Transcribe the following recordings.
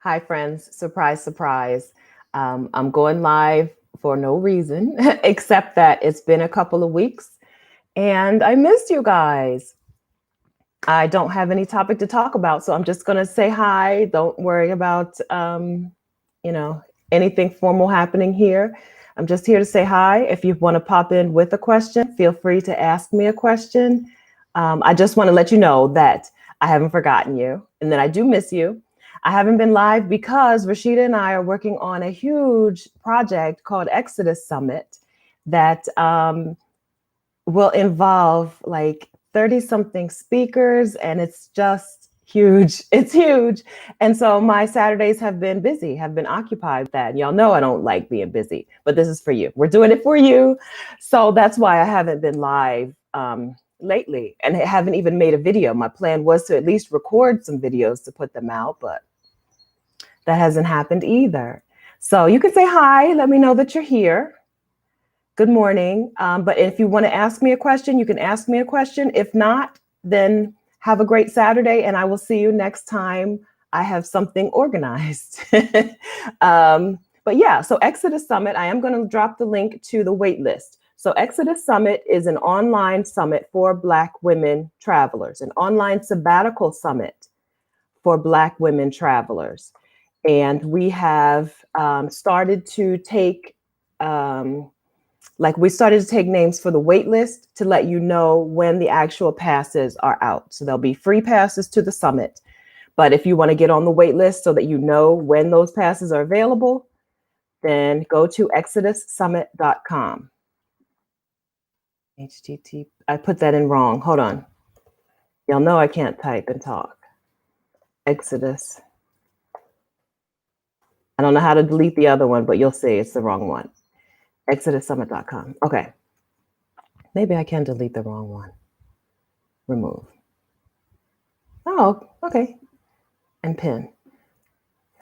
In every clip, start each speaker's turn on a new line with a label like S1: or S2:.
S1: Hi, friends. Surprise, surprise. I'm going live for no reason except that it's been a couple of weeks and I missed you guys. I don't have any topic to talk about, so I'm just going to say hi. Don't worry about, you know, anything formal happening here. I'm just here to say hi. If you want to pop in with a question, feel free to ask me a question. I just want to let you know that I haven't forgotten you and that I do miss you. I haven't been live because Rashida and I are working on a huge project called Exodus Summit that will involve like 30 something speakers, and it's just huge. It's huge. And so my Saturdays have been busy, have been occupied with that. And y'all know I don't like being busy, but this is for you. We're doing it for you. So that's why I haven't been live lately and I haven't even made a video. My plan was to at least record some videos to put them out, but that hasn't happened either. So you can say hi, let me know that you're here. Good morning. But if you want to ask me a question, you can ask me a question. If not, then have a great Saturday and I will see you next time I have something organized. But yeah, so Exodus Summit, I am going to drop the link to the wait list. So Exodus Summit is an online summit for Black women travelers, an online sabbatical summit for Black women travelers. And we have started to take we started to take names for the wait list to let you know when the actual passes are out. So there'll be free passes to the summit. But if you want to get on the wait list so that you know when those passes are available, then go to exodussummit.com. HTTP. I put that in wrong. Hold on. Y'all know I can't type and talk. Exodus. I don't know how to delete the other one, but you'll see it's the wrong one. exodussummit.com. Okay. Maybe I can delete the wrong one. Remove. Oh, okay. And pin.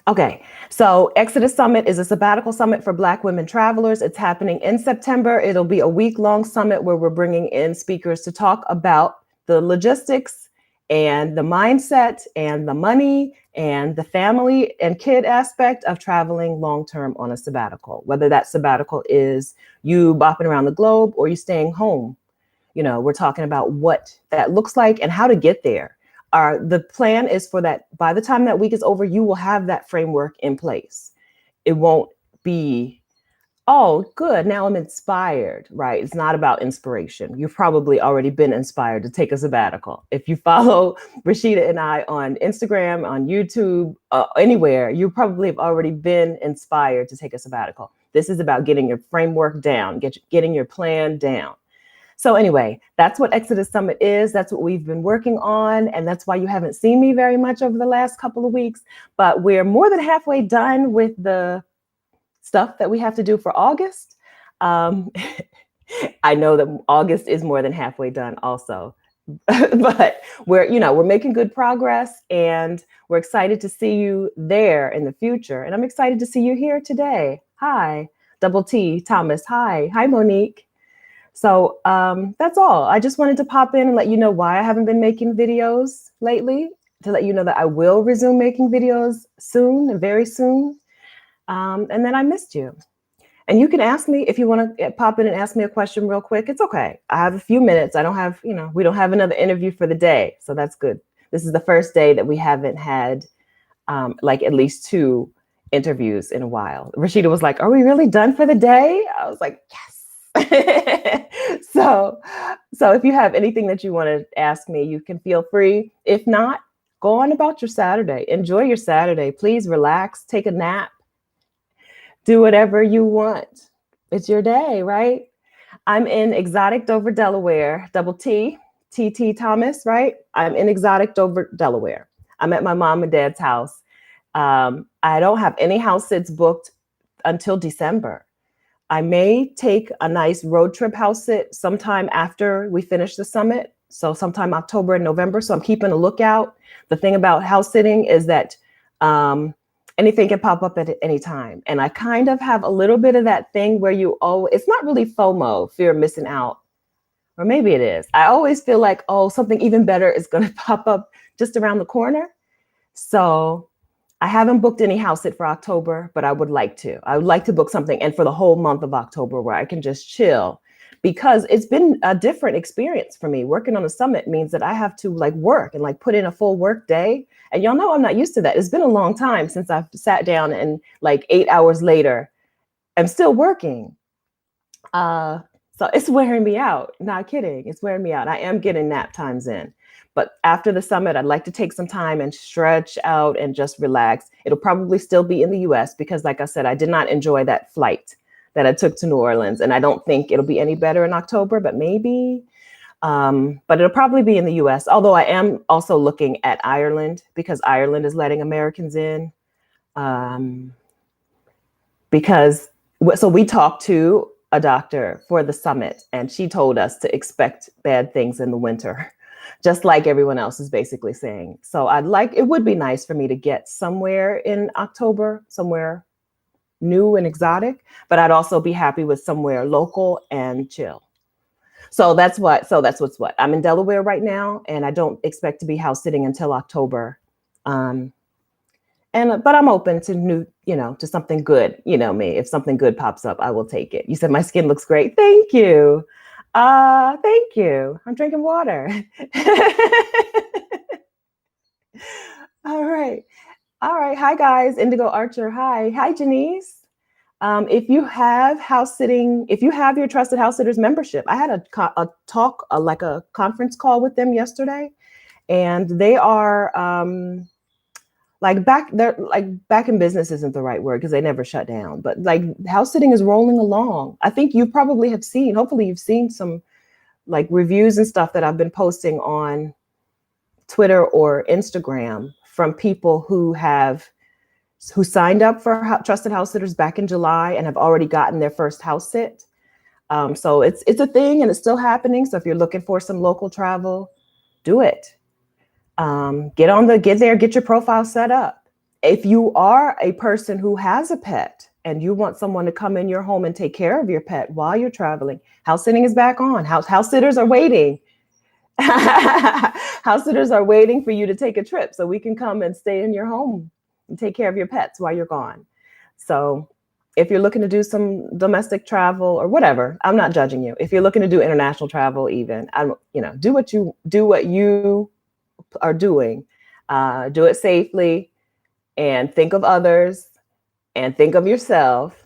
S1: Okay, so Exodus Summit is a sabbatical summit for Black women travelers. It's happening in September. It'll be a week-long summit where we're bringing in speakers to talk about the logistics and the mindset and the money and the family and kid aspect of traveling long-term on a sabbatical, whether that sabbatical is you bopping around the globe or you staying home. You know, we're talking about what that looks like and how to get there. The plan is for that by the time that week is over, you will have that framework in place. It won't be, oh, good, now I'm inspired, right? It's not about inspiration. You've probably already been inspired to take a sabbatical. If you follow Rashida and I on Instagram, on YouTube, anywhere, you probably have already been inspired to take a sabbatical. This is about getting your framework down, getting your plan down. So anyway, that's what Exodus Summit is. That's what we've been working on. And that's why you haven't seen me very much over the last couple of weeks. But we're more than halfway done with the stuff that we have to do for August. I know that August is more than halfway done also. But we're making good progress and we're excited to see you there in the future. And I'm excited to see you here today. Hi, Double T Thomas. Hi, Monique. So that's all. I just wanted to pop in and let you know why I haven't been making videos lately, to let you know that I will resume making videos soon, very soon. And then I missed you. And you can ask me if you want to pop in and ask me a question real quick. It's okay. I have a few minutes. I don't have, we don't have another interview for the day. So that's good. This is the first day that we haven't had like at least 2 interviews in a while. Rashida was like, are we really done for the day? I was like, yes. So if you have anything that you want to ask me, you can feel free. If not, go on about your Saturday. Enjoy your Saturday. Please relax, take a nap, do whatever you want. It's your day, right? I'm in exotic Dover, Delaware, Double T, TT Thomas, right? I'm in exotic Dover, Delaware. I'm at my mom and dad's house. I don't have any house sits booked until December. I may take a nice road trip house sit sometime after we finish the summit. So sometime October and November. So I'm keeping a lookout. The thing about house sitting is that anything can pop up at any time. And I kind of have a little bit of that thing where it's not really FOMO, fear of missing out. Or maybe it is. I always feel like, something even better is going to pop up just around the corner. So I haven't booked any house sit for October, but I would like to. I would like to book something and for the whole month of October where I can just chill, because it's been a different experience for me. Working on a summit means that I have to like work and like put in a full work day. And y'all know I'm not used to that. It's been a long time since I've sat down and like 8 hours later, I'm still working. So it's wearing me out. Not kidding. It's wearing me out. I am getting nap times in. But after the summit, I'd like to take some time and stretch out and just relax. It'll probably still be in the US because, like I said, I did not enjoy that flight that I took to New Orleans. And I don't think it'll be any better in October, but maybe. But it'll probably be in the US. Although I am also looking at Ireland because Ireland is letting Americans in. Because so we talked to a doctor for the summit, and she told us to expect bad things in the winter, just like everyone else is basically saying. So it would be nice for me to get somewhere in October, somewhere new and exotic, but I'd also be happy with somewhere local and chill. So that's what's what. I'm in Delaware right now, and I don't expect to be house sitting until October. But I'm open to new, to something good. You know me, if something good pops up, I will take it. You said my skin looks great. Thank you. Thank you. I'm drinking water. All right. Hi, guys. Indigo Archer. Hi, Janice. If you have your Trusted House Sitters membership, I had a talk, like a conference call with them yesterday, and they are back in business isn't the right word because they never shut down, but like house sitting is rolling along. I think you probably have seen, hopefully you've seen some like reviews and stuff that I've been posting on Twitter or Instagram from people who signed up for Trusted House Sitters back in July and have already gotten their first house sit. So it's a thing and it's still happening. So if you're looking for some local travel, do it. Get there, get your profile set up. If you are a person who has a pet and you want someone to come in your home and take care of your pet while you're traveling, house sitting is back on. House sitters are waiting. House sitters are waiting for you to take a trip so we can come and stay in your home and take care of your pets while you're gone. So if you're looking to do some domestic travel or whatever, I'm not judging you. If you're looking to do international travel, even, do what you are doing. Do it safely and think of others and think of yourself,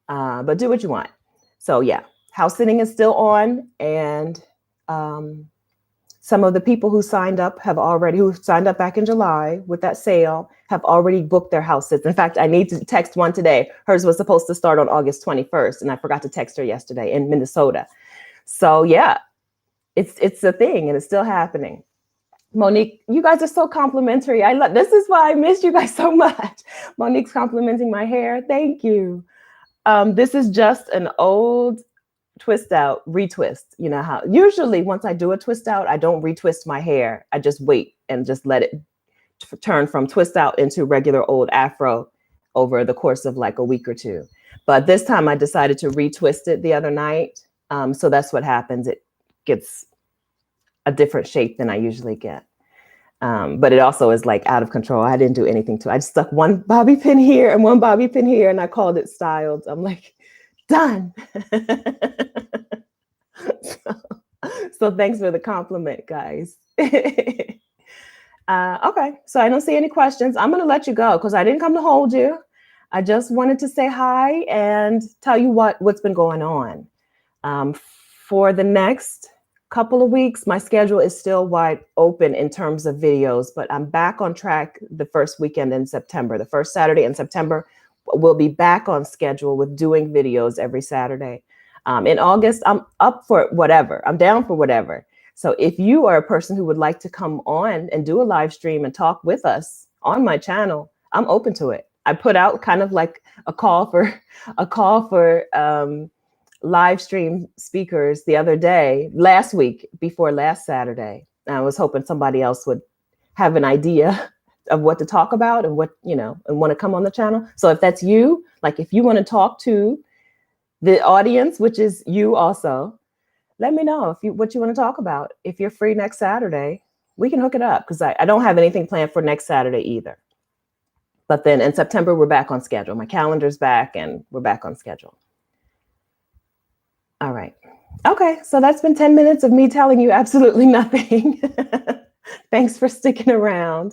S1: but do what you want. So yeah, house sitting is still on, and some of the people who signed up back in July with that sale have already booked their house sits. In fact, I need to text one today. Hers was supposed to start on August 21st, and I forgot to text her yesterday in Minnesota. So yeah, it's a thing, and it's still happening. Monique, you guys are so complimentary. This is why I missed you guys so much. Monique's complimenting my hair. Thank you. This is just an old twist out, retwist. You know how usually once I do a twist out, I don't retwist my hair. I just wait and just let it turn from twist out into regular old afro over the course of like a week or two. But this time I decided to retwist it the other night. So that's what happens. It gets a different shape than I usually get. But it also is like out of control. I didn't do anything to it. I just stuck one bobby pin here and one bobby pin here, and I called it styled. I'm like, done. So thanks for the compliment, guys. Okay, so I don't see any questions. I'm going to let you go because I didn't come to hold you. I just wanted to say hi and tell you what's been going on. For the next couple of weeks, my schedule is still wide open in terms of videos, but I'm back on track the first weekend in September. The first Saturday in September, we'll be back on schedule with doing videos every Saturday. In August, I'm up for whatever. I'm down for whatever. So if you are a person who would like to come on and do a live stream and talk with us on my channel, I'm open to it. I put out kind of like a call for live stream speakers the other day, last week, before last Saturday. I was hoping somebody else would have an idea of what to talk about and and want to come on the channel. So if that's you, like if you want to talk to the audience, which is you also, let me know what you want to talk about. If you're free next Saturday, we can hook it up because I don't have anything planned for next Saturday either. But then in September, we're back on schedule. My calendar's back and we're back on schedule. All right. Okay, so that's been 10 minutes of me telling you absolutely nothing. Thanks for sticking around.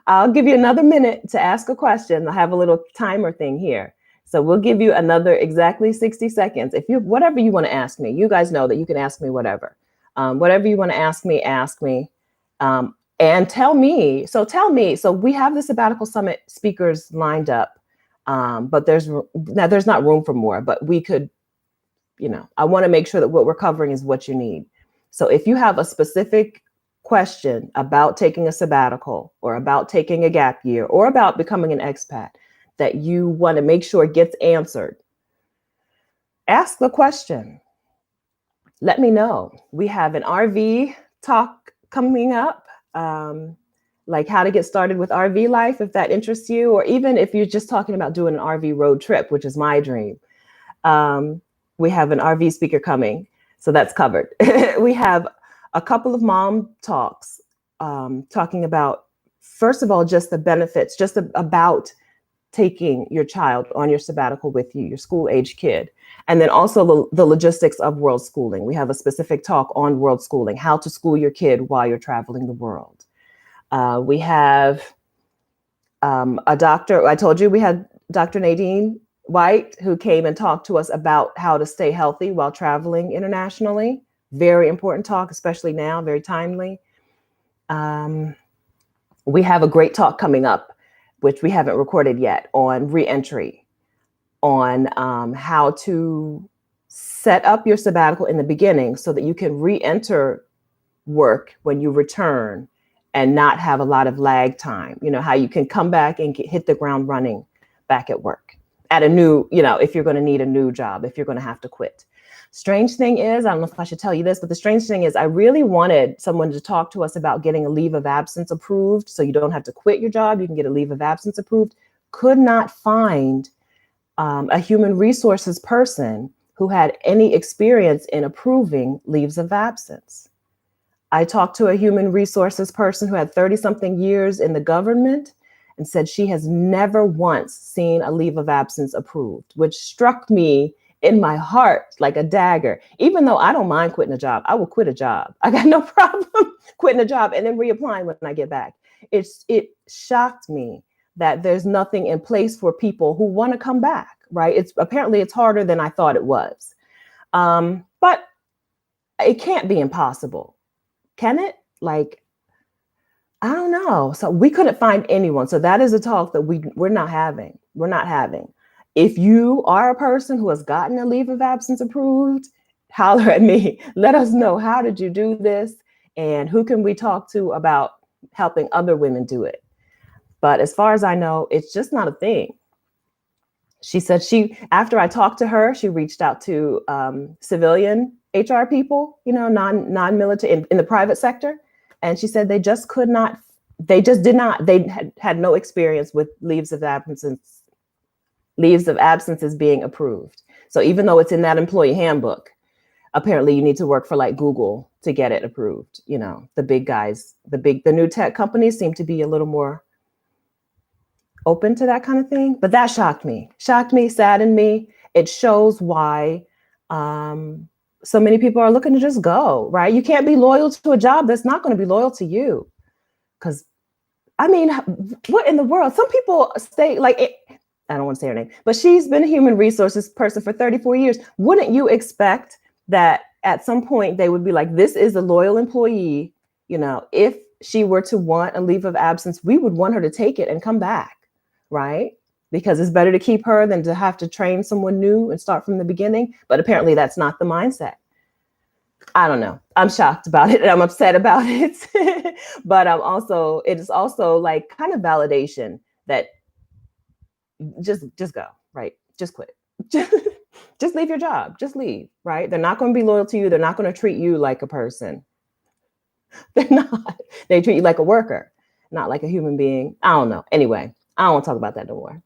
S1: I'll give you another minute to ask a question. I have a little timer thing here. So we'll give you another exactly 60 seconds. If you, whatever you want to ask me, you guys know that you can ask me whatever. Whatever you want to ask me, ask me. And tell me, so we have the Sabbatical Summit speakers lined up, but there's not room for more, but we could, I want to make sure that what we're covering is what you need. So if you have a specific question about taking a sabbatical or about taking a gap year or about becoming an expat that you want to make sure gets answered, ask the question. Let me know. We have an RV talk coming up, like how to get started with RV life, if that interests you, or even if you're just talking about doing an RV road trip, which is my dream. We have an RV speaker coming, so that's covered. We have a couple of mom talks talking about, first of all, just the benefits, just about taking your child on your sabbatical with you, your school-age kid. And then also the logistics of world schooling. We have a specific talk on world schooling, how to school your kid while you're traveling the world. We have a doctor, I told you we had Dr. Nadine White, who came and talked to us about how to stay healthy while traveling internationally. Very important talk, especially now, very timely. We have a great talk coming up, which we haven't recorded yet, on reentry, on how to set up your sabbatical in the beginning so that you can re-enter work when you return and not have a lot of lag time. How you can come back and hit the ground running back at work at a new, if you're going to need a new job, if you're going to have to quit. Strange thing is, I don't know if I should tell you this, but the strange thing is I really wanted someone to talk to us about getting a leave of absence approved so you don't have to quit your job. You can get a leave of absence approved. Could not find a human resources person who had any experience in approving leaves of absence. I talked to a human resources person who had 30-something years in the government and said she has never once seen a leave of absence approved, which struck me in my heart like a dagger. Even though I don't mind quitting a job, I will quit a job. I got no problem quitting a job and then reapplying when I get back. It shocked me that there's nothing in place for people who want to come back, right? Apparently it's harder than I thought it was. But it can't be impossible. Can it? I don't know. So we couldn't find anyone. So that is a talk that we're not having. We're not having. If you are a person who has gotten a leave of absence approved, holler at me. Let us know, how did you do this? And who can we talk to about helping other women do it? But as far as I know, it's just not a thing. She said after I talked to her, she reached out to civilian HR people, non-military in the private sector. And she said they had no experience with leaves of absences being approved. So even though it's in that employee handbook, apparently you need to work for like Google to get it approved. The big guys, the new tech companies seem to be a little more open to that kind of thing. But that shocked me, saddened me. It shows why so many people are looking to just go, right? You can't be loyal to a job that's not going to be loyal to you. Because, what in the world? Some people stay I don't want to say her name, but she's been a human resources person for 34 years. Wouldn't you expect that at some point they would be like, this is a loyal employee. If she were to want a leave of absence, we would want her to take it and come back, right? Because it's better to keep her than to have to train someone new and start from the beginning. But apparently that's not the mindset. I don't know. I'm shocked about it and I'm upset about it. But it is also like kind of validation that just go, right? Just quit. Just leave your job. Just leave, right? They're not going to be loyal to you. They're not going to treat you like a person. They're not. They treat you like a worker, not like a human being. I don't know. Anyway, I don't want to talk about that no more.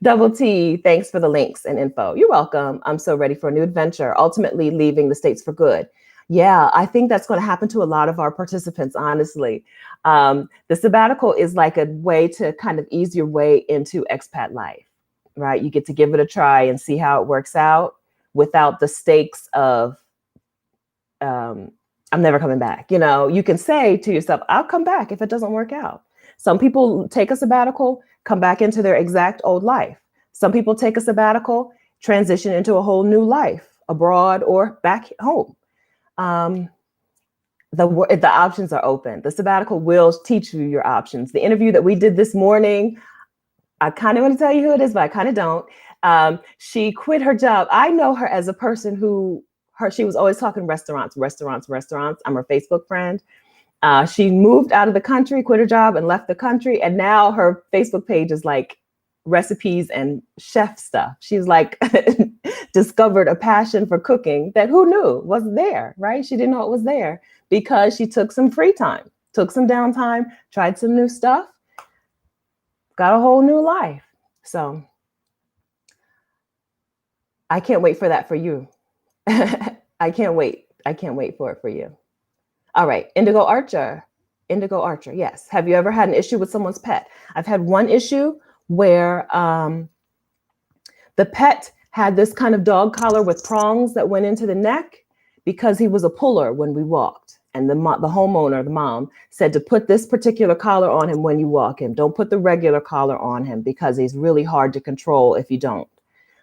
S1: Double T, thanks for the links and info. You're welcome. I'm so ready for a new adventure, ultimately leaving the States for good. Yeah, I think that's going to happen to a lot of our participants, honestly. The sabbatical is like a way to kind of ease your way into expat life, right? You get to give it a try and see how it works out without the stakes of, I'm never coming back. You know, you can say to yourself, I'll come back if it doesn't work out. Some people take a sabbatical, come back into their exact old life. Some people take a sabbatical, transition into a whole new life abroad or back home. Um, the options are open. The sabbatical will teach you your options. The interview that we did this morning, I kind of want to tell you who it is, but I kind of don't. She quit her job. I know her as a person who she was always talking restaurants. I'm her Facebook friend. She moved out of the country, quit her job, and left the country. And now her Facebook page is like recipes and chef stuff. She's like discovered a passion for cooking that who knew wasn't there, right? She didn't know it was there because she took some free time, took some downtime, tried some new stuff, got a whole new life. So I can't wait for that for you. I can't wait. I can't wait for it for you. All right, Indigo Archer. Indigo Archer, yes. Have you ever had an issue with someone's pet? I've had one issue where the pet had this kind of dog collar with prongs that went into the neck because he was a puller when we walked. And the homeowner, the mom, said to put this particular collar on him when you walk him. Don't put the regular collar on him because he's really hard to control if you don't.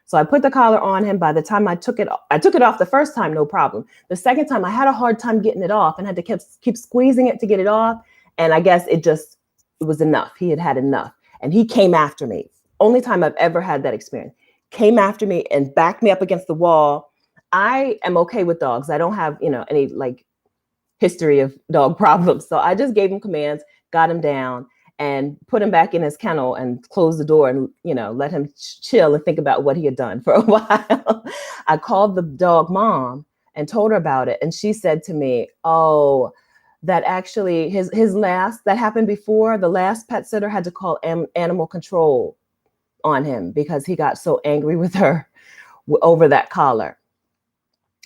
S1: So I put the collar on him. By the time I took it off the first time, no problem. The second time I had a hard time getting it off and had to keep squeezing it to get it off. And I guess it was enough. He had enough. And he came after me. Only time I've ever had that experience. Came after me and backed me up against the wall. I am okay with dogs. I don't have, any like history of dog problems. So I just gave him commands, got him down, and put him back in his kennel and closed the door and, let him chill and think about what he had done for a while. I called the dog mom and told her about it. And she said to me, oh, that actually that happened before. The last pet sitter had to call animal control on him because he got so angry with her over that collar.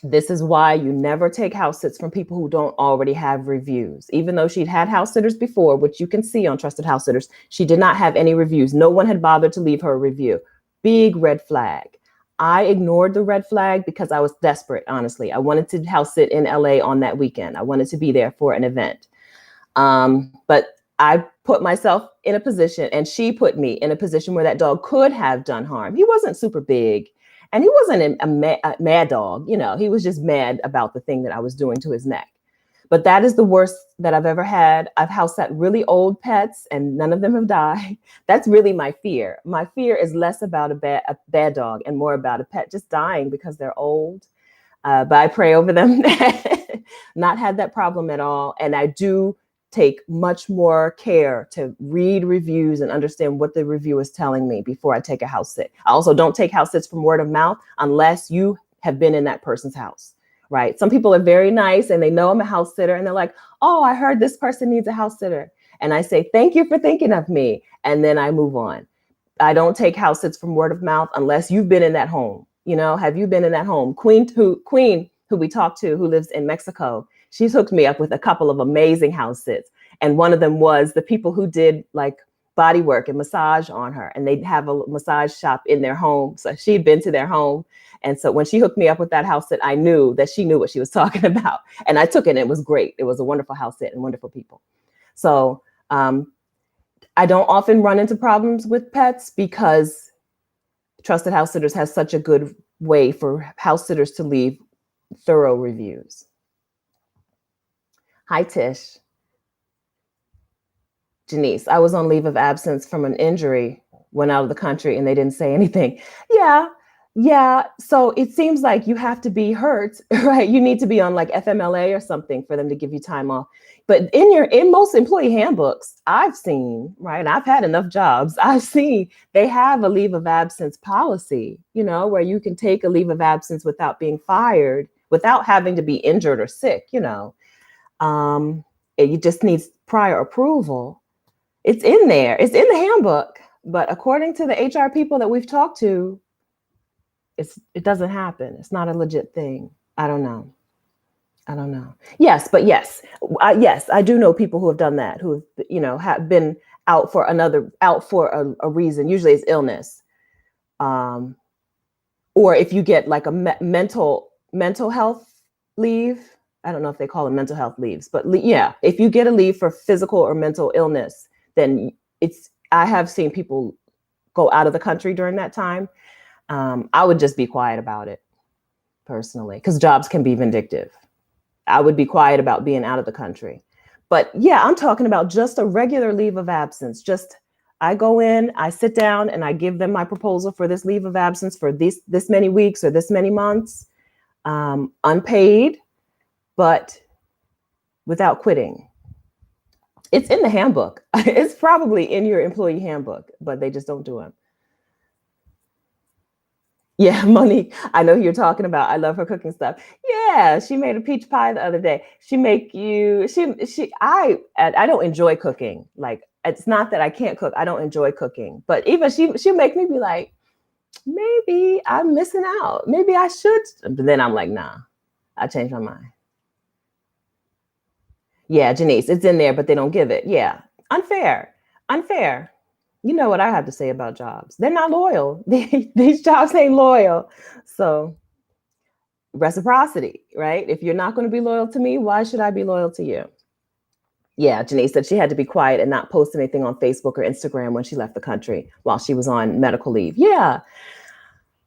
S1: This is why you never take house sits from people who don't already have reviews. Even though she'd had house sitters before, which you can see on Trusted House Sitters, she did not have any reviews. No one had bothered to leave her a review. Big red flag. I ignored the red flag because I was desperate, honestly. I wanted to house sit in LA on that weekend. I wanted to be there for an event. But I put myself in a position, and she put me in a position where that dog could have done harm. He wasn't super big. And he wasn't a mad dog, he was just mad about the thing that I was doing to his neck. But that is the worst that I've ever had. I've house sat really old pets and none of them have died. That's really my fear. My fear is less about a bad dog and more about a pet just dying because they're old. But I pray over them. Not had that problem at all. And I do take much more care to read reviews and understand what the review is telling me before I take a house sit. I also don't take house sits from word of mouth unless you have been in that person's house, right? Some people are very nice and they know I'm a house sitter and they're like, oh, I heard this person needs a house sitter. And I say, thank you for thinking of me. And then I move on. I don't take house sits from word of mouth unless you've been in that home. Have you been in that home? Queen, who we talked to, who lives in Mexico, she's hooked me up with a couple of amazing house sits. And one of them was the people who did like body work and massage on her. And they'd have a massage shop in their home. So she'd been to their home. And so when she hooked me up with that house sit, I knew that she knew what she was talking about. And I took it and it was great. It was a wonderful house sit and wonderful people. So I don't often run into problems with pets because Trusted House Sitters has such a good way for house sitters to leave thorough reviews. Hi, Tish. Janice, I was on leave of absence from an injury, went out of the country and they didn't say anything. Yeah. So it seems like you have to be hurt, right? You need to be on like FMLA or something for them to give you time off. But in most employee handbooks I've seen, right? I've had enough jobs. I've seen they have a leave of absence policy, where you can take a leave of absence without being fired, without having to be injured or sick, you just need prior approval. It's in there. It's in the handbook. But according to the HR people that we've talked to, it doesn't happen. It's not a legit thing. I don't know. I don't know. Yes, but yes, yes, I do know people who have done that, who have, have been out for a reason. Usually it's illness, um, or if you get like a mental health leave. I don't know if they call them mental health leaves, but yeah, if you get a leave for physical or mental illness, then it's. I have seen people go out of the country during that time. I would just be quiet about it personally, because jobs can be vindictive. I would be quiet about being out of the country. But yeah, I'm talking about just a regular leave of absence. Just I go in, I sit down, and I give them my proposal for this leave of absence for this many weeks or this many months, unpaid, but without quitting. It's in the handbook. It's probably in your employee handbook, but they just don't do it. Yeah, Monique, I know who you're talking about. I love her cooking stuff. Yeah, she made a peach pie the other day. She make you I don't enjoy cooking. Like, it's not that I can't cook. I don't enjoy cooking. But even she'll make me be like, maybe I'm missing out. Maybe I should. But then I'm like, nah, I changed my mind. Yeah, Janice, it's in there, but they don't give it. Yeah. Unfair. Unfair. You know what I have to say about jobs. They're not loyal. These jobs ain't loyal. So reciprocity, right? If you're not going to be loyal to me, why should I be loyal to you? Yeah, Janice said she had to be quiet and not post anything on Facebook or Instagram when she left the country while she was on medical leave. Yeah.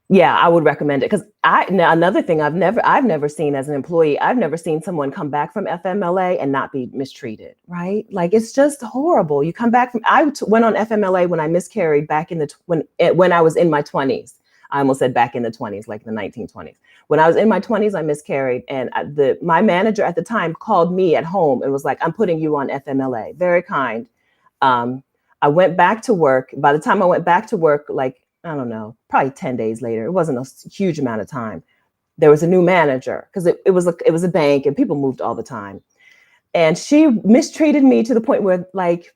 S1: Yeah, I would recommend it, because now another thing I've never seen as an employee, I've never seen someone come back from FMLA and not be mistreated, right? Like, it's just horrible. You come back from went on FMLA when I miscarried back in when I was in my 20s. I almost said back in the 20s, like the 1920s. When I was in my 20s, I miscarried, and my manager at the time called me at home and was like, "I'm putting you on FMLA." Very kind. Um, I went back to work. By the time I went back to work, like, I don't know, probably 10 days later, it wasn't a huge amount of time. There was a new manager, because it was a bank and people moved all the time. And she mistreated me to the point where, like,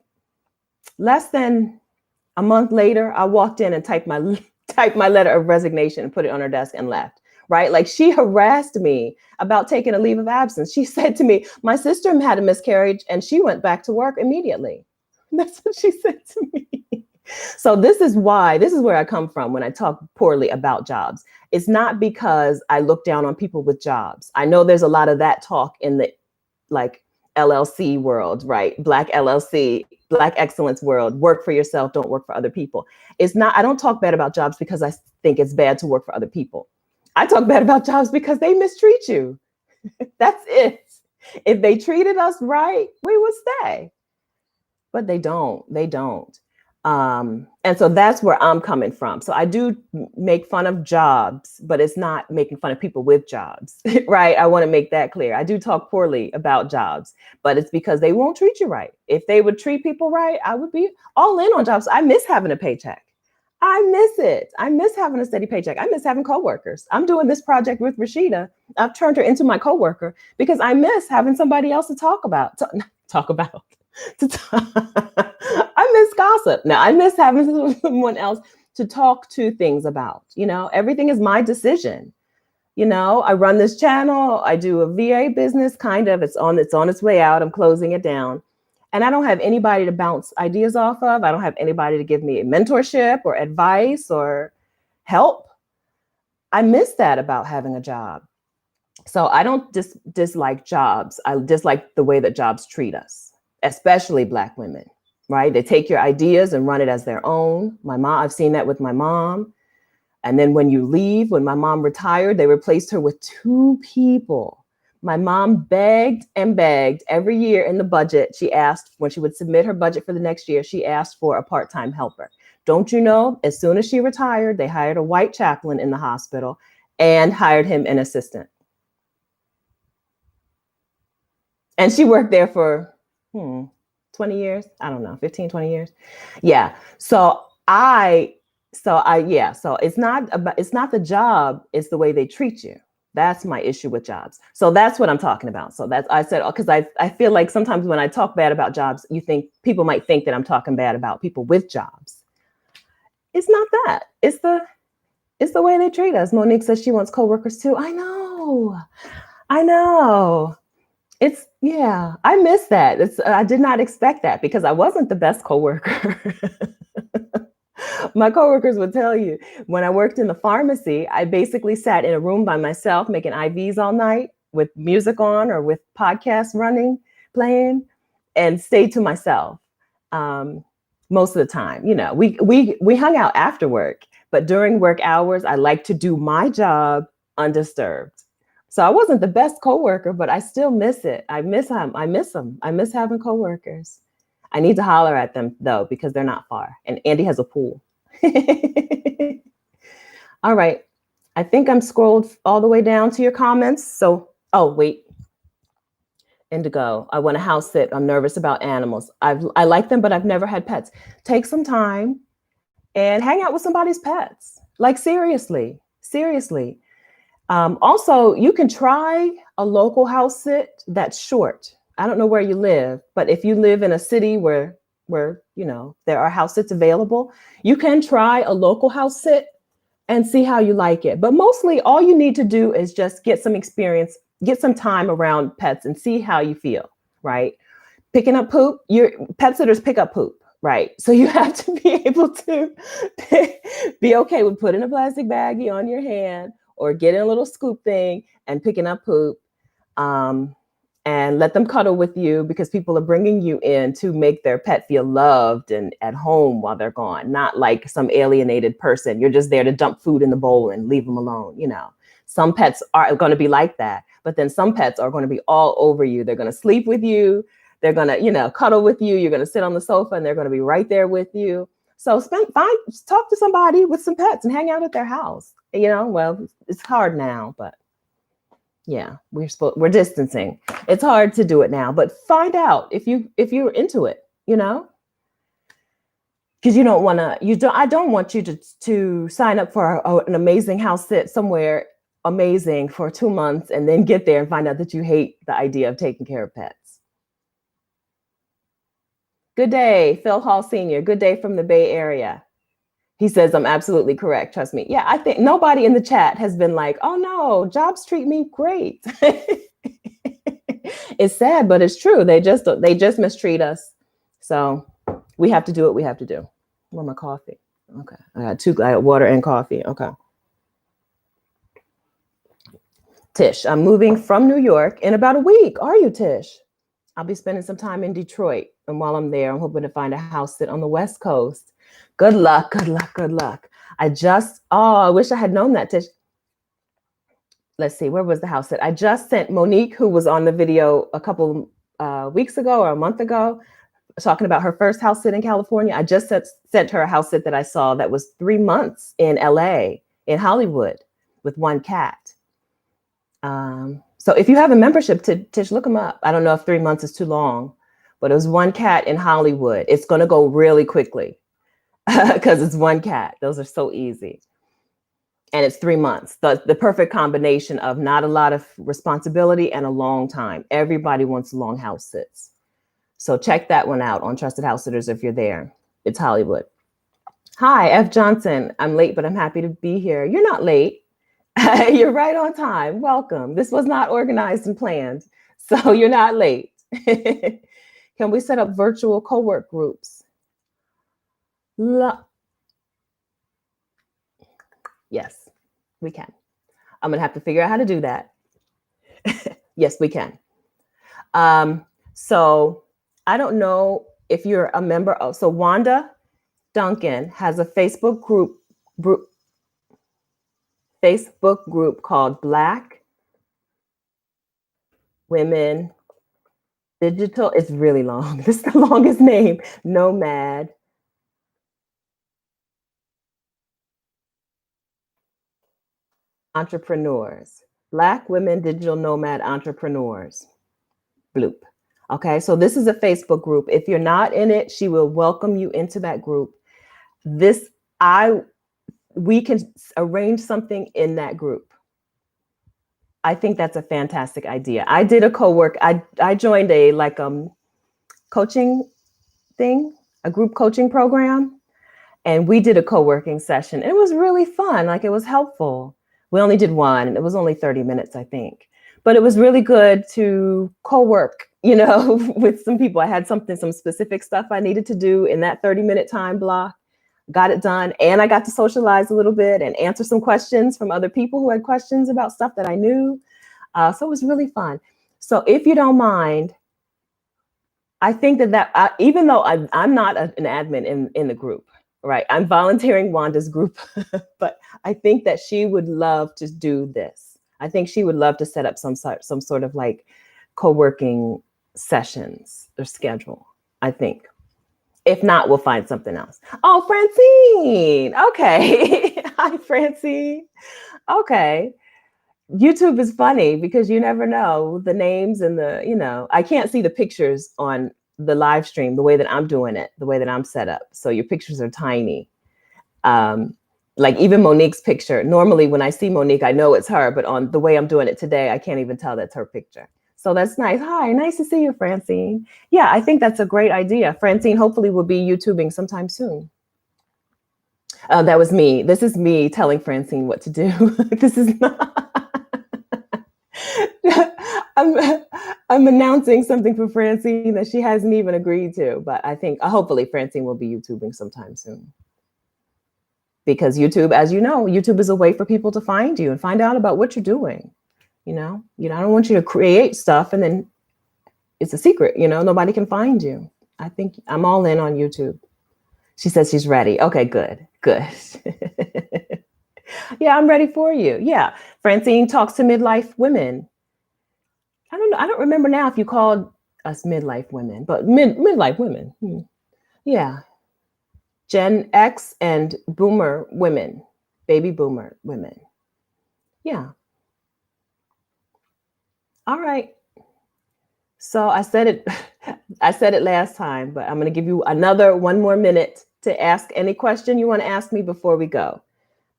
S1: less than a month later, I walked in and typed my letter of resignation and put it on her desk and left. Right? Like, she harassed me about taking a leave of absence. She said to me, "My sister had a miscarriage and she went back to work immediately." That's what she said to me. So this is where I come from when I talk poorly about jobs. It's not because I look down on people with jobs. I know there's a lot of that talk in the, like, LLC world, right? Black LLC, Black excellence world. Work for yourself, don't work for other people. It's not, I don't talk bad about jobs because I think it's bad to work for other people. I talk bad about jobs because they mistreat you. That's it. If they treated us right, we would stay. But they don't. They don't. And so that's where I'm coming from. So I do make fun of jobs, but it's not making fun of people with jobs, right? I want to make that clear. I do talk poorly about jobs, but it's because they won't treat you right. If they would treat people right, I would be all in on jobs. I miss having a paycheck. I miss it. I miss having a steady paycheck. I miss having coworkers. I'm doing this project with Rashida. I've turned her into my coworker because I miss having somebody else to talk about. Talk about. I miss gossip. Now, I miss having someone else to talk to things about. Everything is my decision. I run this channel. I do a VA business, kind of. It's on its way out. I'm closing it down. And I don't have anybody to bounce ideas off of. I don't have anybody to give me mentorship or advice or help. I miss that about having a job. So I don't dislike jobs. I dislike the way that jobs treat us, especially Black women, right? They take your ideas and run it as their own. I've seen that with my mom. And then when my mom retired, they replaced her with 2 people. My mom begged and begged every year in the budget. She asked, when she would submit her budget for the next year, she asked for a part-time helper. Don't you know, as soon as she retired, they hired a white chaplain in the hospital and hired him an assistant. And she worked there for 20 years. I don't know, 15, 20 years. Yeah. So it's not the job, it's the way they treat you. That's my issue with jobs. So that's what I'm talking about. So I said, because I feel like sometimes when I talk bad about jobs, people might think that I'm talking bad about people with jobs. It's not that. It's the way they treat us. Monique says she wants coworkers too. I know. I know. Yeah, I miss that. I did not expect that because I wasn't the best coworker. My coworkers would tell you when I worked in the pharmacy, I basically sat in a room by myself making IVs all night with music on or with podcasts running, playing, and stayed to myself. Um, Most of the time, we hung out after work, but during work hours, I like to do my job undisturbed. So I wasn't the best coworker, but I still miss it. I miss them. I miss them. I miss having coworkers. I need to holler at them though because they're not far, and Andy has a pool. All right. I think I'm scrolled all the way down to your comments. So, oh, wait. Indigo, I want a house sit. I'm nervous about animals. I like them, but I've never had pets. Take some time and hang out with somebody's pets. Like, seriously, seriously. Also, you can try a local house sit that's short. I don't know where you live, but if you live in a city where there are house sits available, you can try a local house sit and see how you like it. But mostly all you need to do is just get some experience, get some time around pets and see how you feel, right? Picking up poop, your pet sitters pick up poop, right? So you have to be able to be okay with putting a plastic baggie on your hand or getting a little scoop thing and picking up poop. And let them cuddle with you because people are bringing you in to make their pet feel loved and at home while they're gone, not like some alienated person. You're just there to dump food in the bowl and leave them alone. Some pets are going to be like that, but then some pets are going to be all over you. They're going to sleep with you. They're going to, cuddle with you. You're going to sit on the sofa and they're going to be right there with you. So talk to somebody with some pets and hang out at their house. Well, it's hard now, but yeah, we're distancing. It's hard to do it now, but find out if you're into it, because I don't want you to sign up for an amazing house sit somewhere amazing for 2 months and then get there and find out that you hate the idea of taking care of pets. Good day, Phil Hall Sr. Good day from the Bay Area. He says, I'm absolutely correct. Trust me. Yeah, I think nobody in the chat has been like, oh no, jobs treat me great. It's sad, but it's true. They just mistreat us. So we have to do what we have to do. I want my coffee. Okay. I got water and coffee. Okay. Tish, I'm moving from New York in about a week. Are you, Tish? I'll be spending some time in Detroit. And while I'm there, I'm hoping to find a house sit on the West Coast. Good luck, good luck, good luck. I wish I had known that, Tish. Let's see, where was the house sit? I just sent Monique, who was on the video a couple weeks ago or a month ago, talking about her first house sit in California. I just sent her a house sit that I saw that was 3 months in LA, in Hollywood, with one cat. So if you have a membership, Tish, look them up. I don't know if 3 months is too long, but it was one cat in Hollywood. It's going to go really quickly because it's one cat. Those are so easy. And it's 3 months. The perfect combination of not a lot of responsibility and a long time. Everybody wants long house sits. So check that one out on Trusted House Sitters if you're there. It's Hollywood. Hi, F. Johnson. I'm late, but I'm happy to be here. You're not late. You're right on time. Welcome. This was not organized and planned, so you're not late. Can we set up virtual co-work groups? Yes, we can. I'm gonna have to figure out how to do that. Yes, we can. So I don't know if you're a member of, so Wanda Duncan has a Facebook group called Black Women Digital. It's really long. This is the longest name. Nomad Entrepreneurs. Black Women Digital Nomad Entrepreneurs. Bloop. Okay, so this is a Facebook group. If you're not in it, she will welcome you into that group. We can arrange something in that group. I think that's a fantastic idea. I did a co-work. I joined a coaching thing, a group coaching program, and we did a co-working session. It was really fun. It was helpful. We only did one, and it was only 30 minutes, I think. But it was really good to co-work, with some people. I had some specific stuff I needed to do in that 30-minute time block. Got it done. And I got to socialize a little bit and answer some questions from other people who had questions about stuff that I knew. So it was really fun. So if you don't mind, I think that even though I'm not an admin in the group, right? I'm volunteering Wanda's group, but I think that she would love to do this. I think she would love to set up some sort of like co-working sessions or schedule, I think. If not, we'll find something else. Oh, Francine. Okay. Hi, Francine. Okay. YouTube is funny because you never know the names and I can't see the pictures on the live stream the way that I'm doing it, the way that I'm set up. So your pictures are tiny. Like even Monique's picture. Normally when I see Monique, I know it's her, but on the way I'm doing it today, I can't even tell that's her picture. So that's nice. Hi, nice to see you, Francine. Yeah, I think that's a great idea. Francine hopefully will be YouTubing sometime soon. That was me. This is me telling Francine what to do. This is not. I'm announcing something for Francine that she hasn't even agreed to, but I think hopefully Francine will be YouTubing sometime soon. Because YouTube, as you know, YouTube is a way for people to find you and find out about what you're doing. I don't want you to create stuff and then it's a secret, nobody can find you. I think I'm all in on YouTube. She says she's ready. Okay, good. Yeah, I'm ready for you. Yeah. Francine talks to midlife women. I don't know. I don't remember now if you called us midlife women, but midlife women. Yeah. Gen X and boomer women, baby boomer women. Yeah. All right. So I said it last time, but I'm going to give you one more minute to ask any question you want to ask me before we go.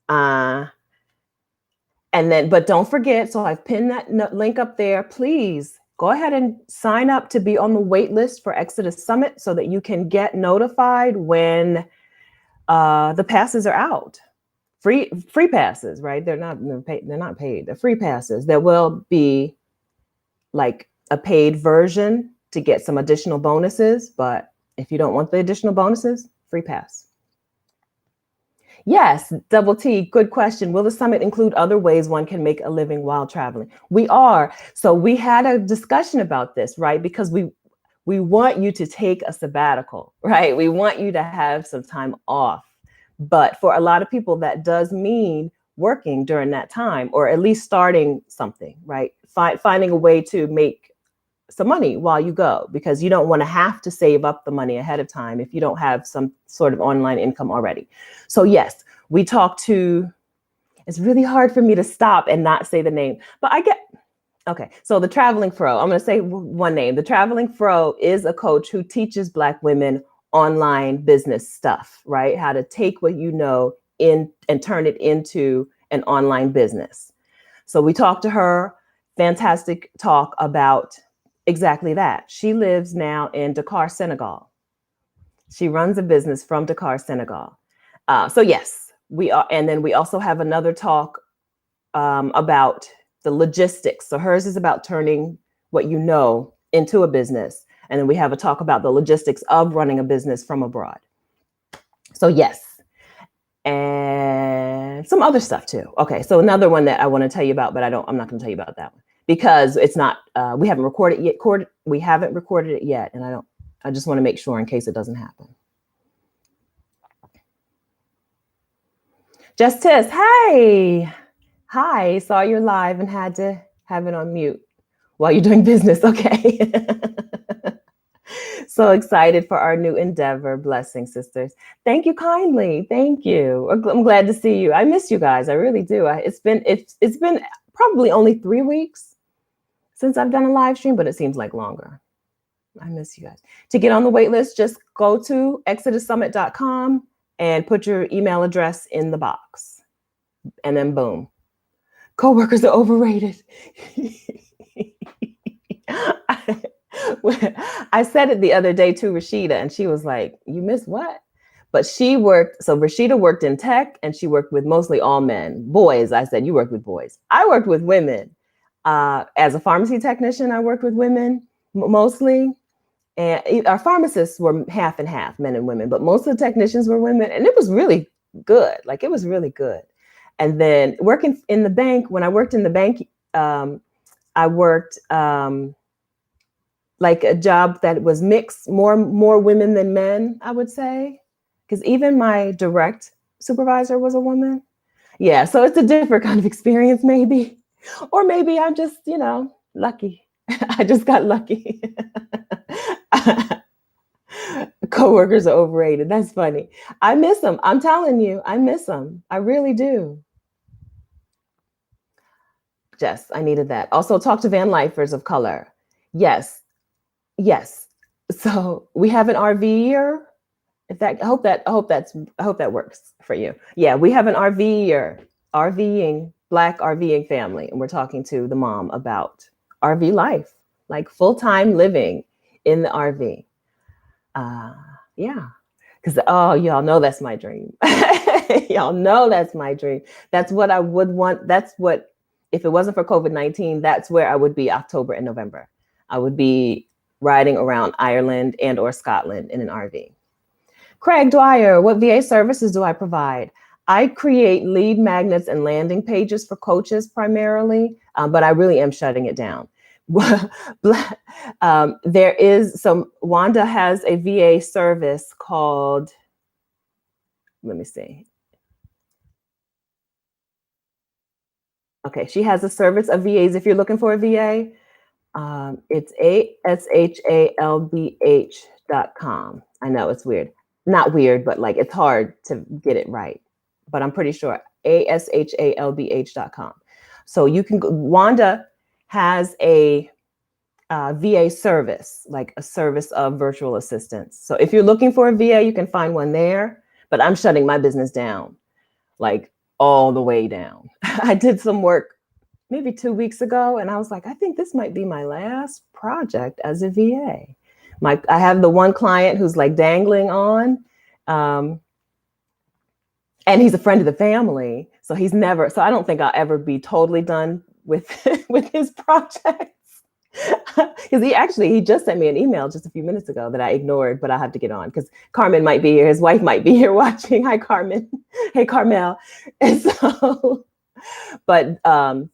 S1: But don't forget, so I've pinned that link up there. Please go ahead and sign up to be on the wait list for Exodus Summit so that you can get notified when the passes are out. Free passes, right? They're not paid. They're free passes. There will be like a paid version to get some additional bonuses, but if you don't want the additional bonuses, free pass. Yes, Double T, good question. Will the summit include other ways one can make a living while traveling? We are. So we had a discussion about this, right? Because we want you to take a sabbatical, right? We want you to have some time off. But for a lot of people, that does mean working during that time, or at least starting something, right? Finding a way to make some money while you go, because you don't want to have to save up the money ahead of time if you don't have some sort of online income already. So yes, we talked to, it's really hard for me to stop and not say the name, but okay. So the Traveling Fro, I'm going to say one name. The Traveling Fro is a coach who teaches Black women online business stuff, right? How to take what you know and turn it into an online business. So we talked to her, fantastic talk about exactly that. She lives now in Dakar, Senegal. She runs a business from Dakar, Senegal. So yes, we are. And then we also have another talk about the logistics. So hers is about turning what you know into a business. And then we have a talk about the logistics of running a business from abroad. So yes. And some other stuff too. Okay. So another one that I want to tell you about, but I'm not going to tell you about that one because it's not, we haven't recorded it yet. We haven't recorded it yet. And I just want to make sure in case it doesn't happen. Justice, hey. Hi, saw you live and had to have it on mute while you're doing business. Okay. So excited for our new endeavor. Blessings, sisters. Thank you kindly. Thank you. I'm glad to see you. I miss you guys. I really do. It's been probably only 3 weeks since I've done a live stream, but it seems like longer. I miss you guys. To get on the wait list, just go to exodussummit.com and put your email address in the box. And then boom. Coworkers are overrated. I said it the other day to Rashida and she was like, you missed what? But Rashida worked in tech and she worked with mostly all men. Boys, I said, you worked with boys. I worked with women. As a pharmacy technician, I worked with women mostly. And our pharmacists were half and half, men and women, but most of the technicians were women. And it was really good. Like, it was really good. And then working in the bank, when I worked in the bank, I worked like a job that was mixed, more women than men, I would say. Because even my direct supervisor was a woman. Yeah, so it's a different kind of experience, maybe. Or maybe I'm just, lucky. I just got lucky. Coworkers are overrated. That's funny. I miss them. I'm telling you, I miss them. I really do. Jess, I needed that. Also, talk to van lifers of color. Yes, yes. So we have an RV year. I hope that works for you. Yeah, we have an RV year, RVing, Black RVing family, and we're talking to the mom about RV life, like full-time living in the RV. Yeah, because y'all know that's my dream. Y'all know that's my dream. That's what I would want. That's what, if it wasn't for COVID-19, that's where I would be October and November. I would be riding around Ireland and or Scotland in an RV. Craig Dwyer, what VA services do I provide? I create lead magnets and landing pages for coaches primarily, but I really am shutting it down. There is Wanda has a VA service called, let me see. Okay, she has a service of VAs. If you're looking for a VA, it's ASHALBH.com. I know it's weird. Not weird, but like it's hard to get it right. But I'm pretty sure ASHALBH.com. So you can Wanda has a VA service, like a service of virtual assistants. So if you're looking for a VA, you can find one there. But I'm shutting my business down, like all the way down. I did some work maybe 2 weeks ago, and I was like, I think this might be my last project as a VA. I have the one client who's like dangling on, and he's a friend of the family. So I don't think I'll ever be totally done with with his projects. Because he just sent me an email just a few minutes ago that I ignored, but I have to get on because Carmen might be here. His wife might be here watching. Hi, Carmen. Hey, Carmel. And so, but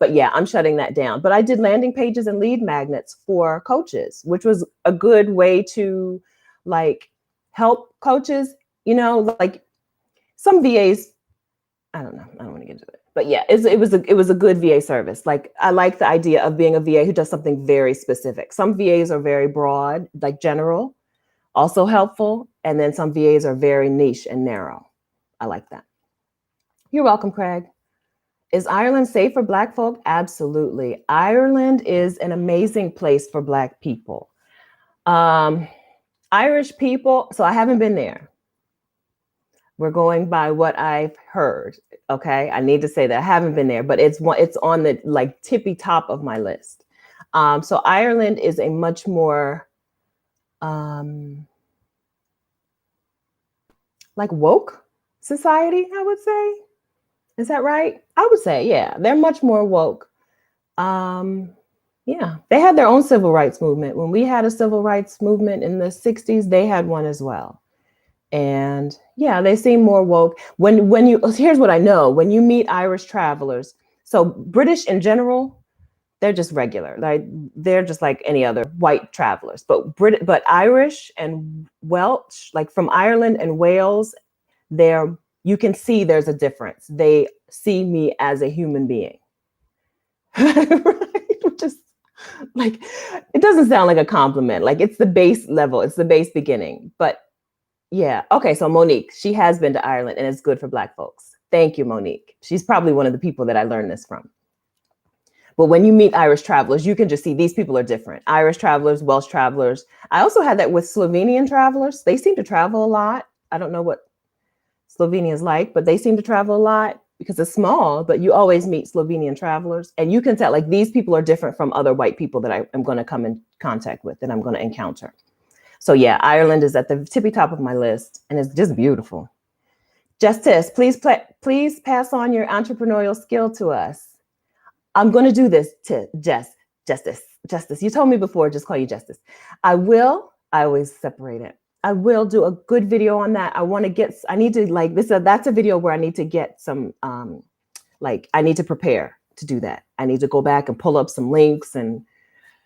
S1: yeah, I'm shutting that down. But I did landing pages and lead magnets for coaches, which was a good way to like help coaches, like some VAs. I don't know. I don't want to get into it. But yeah, it was a good VA service. Like, I like the idea of being a VA who does something very specific. Some VAs are very broad, like general, also helpful. And then some VAs are very niche and narrow. I like that. You're welcome, Craig. Is Ireland safe for Black folk? Absolutely. Ireland is an amazing place for Black people. Irish people, so I haven't been there. We're going by what I've heard. Okay, I need to say that I haven't been there, but it's on the like tippy top of my list. So Ireland is a much more like woke society, I would say. Is that right? I would say, yeah, they're much more woke. Yeah, they had their own civil rights movement. When we had a civil rights movement in the 60s, they had one as well. And yeah, they seem more woke. Here's what I know, when you meet Irish travelers, so British in general, they're just regular. Like, they're just like any other white travelers. But Irish and Welsh, like from Ireland and Wales, you can see there's a difference. They see me as a human being. Right? Which is like, it doesn't sound like a compliment. Like, it's the base level, it's the base beginning. But yeah. Okay. So Monique, she has been to Ireland and it's good for Black folks. Thank you, Monique. She's probably one of the people that I learned this from. But when you meet Irish travelers, you can just see these people are different. Irish travelers, Welsh travelers. I also had that with Slovenian travelers. They seem to travel a lot. I don't know what Slovenia is like, but they seem to travel a lot because it's small, but you always meet Slovenian travelers. And you can tell, like, these people are different from other white people that I am going to come in contact with, that I'm going to encounter. So yeah, Ireland is at the tippy top of my list, and it's just beautiful. Justice, please pass on your entrepreneurial skill to us. I'm going to do this to Justice. You told me before, just call you Justice. I always separate it. I will do a good video on that. I need to like this. That's a video where I need to get some, I need to prepare to do that. I need to go back and pull up some links and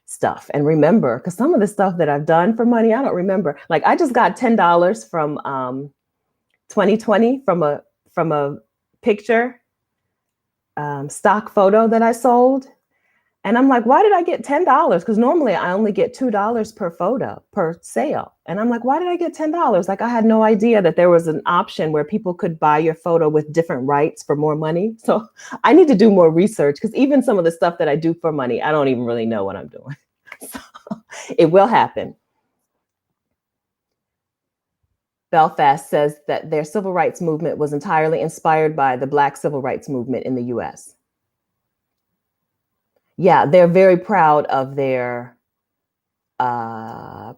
S1: stuff and remember, because some of the stuff that I've done for money, I don't remember. Like I just got $10 from 2020 from a picture stock photo that I sold. And I'm like, why did I get $10? Because normally I only get $2 per photo per sale. And I'm like, why did I get $10? Like I had no idea that there was an option where people could buy your photo with different rights for more money. So I need to do more research, because even some of the stuff that I do for money, I don't even really know what I'm doing. So it will happen. Belfast says that their civil rights movement was entirely inspired by the Black civil rights movement in the US. Yeah, they're very proud of their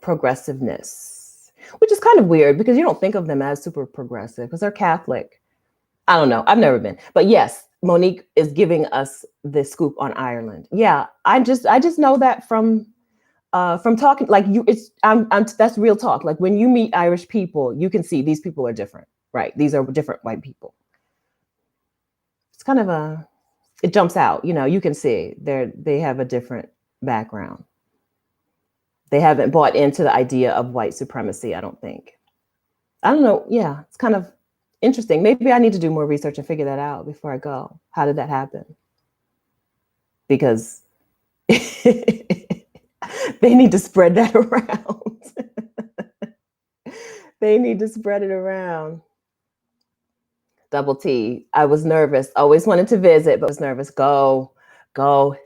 S1: progressiveness, which is kind of weird because you don't think of them as super progressive because they're Catholic. I don't know. I've never been. But yes, Monique is giving us the scoop on Ireland. Yeah, I just know that from talking, like that's real talk. Like when you meet Irish people, you can see these people are different, right? These are different white people. It's kind of it jumps out, you can see they have a different background. They haven't bought into the idea of white supremacy, I don't think. I don't know. Yeah, it's kind of interesting. Maybe I need to do more research and figure that out before I go. How did that happen? Because they need to spread that around. They need to spread it around. Double T. I was nervous. Always wanted to visit, but was nervous. Go,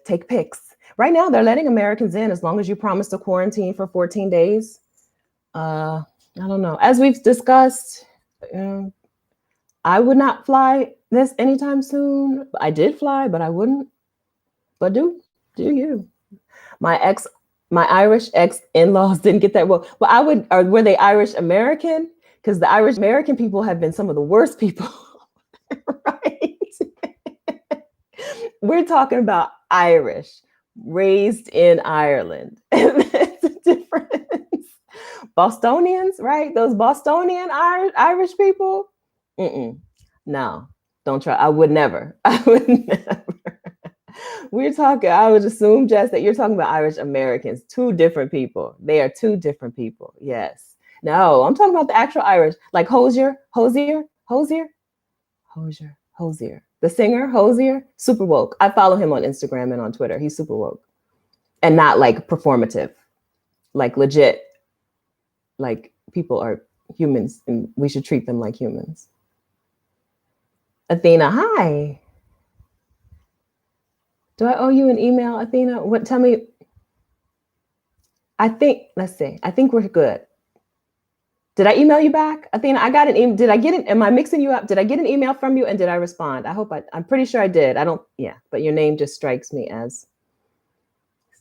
S1: take pics. Right now, they're letting Americans in as long as you promise to quarantine for 14 days. I don't know. As we've discussed, I would not fly this anytime soon. I did fly, but I wouldn't. But do you? My Irish ex-in-laws didn't get that well. Well, I would. Or were they Irish American? Because the Irish American people have been some of the worst people. Right? We're talking about Irish, raised in Ireland. That's a difference. Bostonians, right? Those Bostonian Irish people. No, don't try. I would never. We're talking, I would assume, Jess, that you're talking about Irish Americans. Two different people. They are two different people. Yes. No, I'm talking about the actual Irish, like Hozier. The singer, Hozier, super woke. I follow him on Instagram and on Twitter. He's super woke. And not like performative, like legit, like people are humans and we should treat them like humans. Athena, hi. Do I owe you an email, Athena? Tell me. Let's see. I think we're good. Did I email you back? Athena, I got an email. Did I get it? Am I mixing you up? Did I get an email from you and did I respond? I'm pretty sure I did. But your name just strikes me as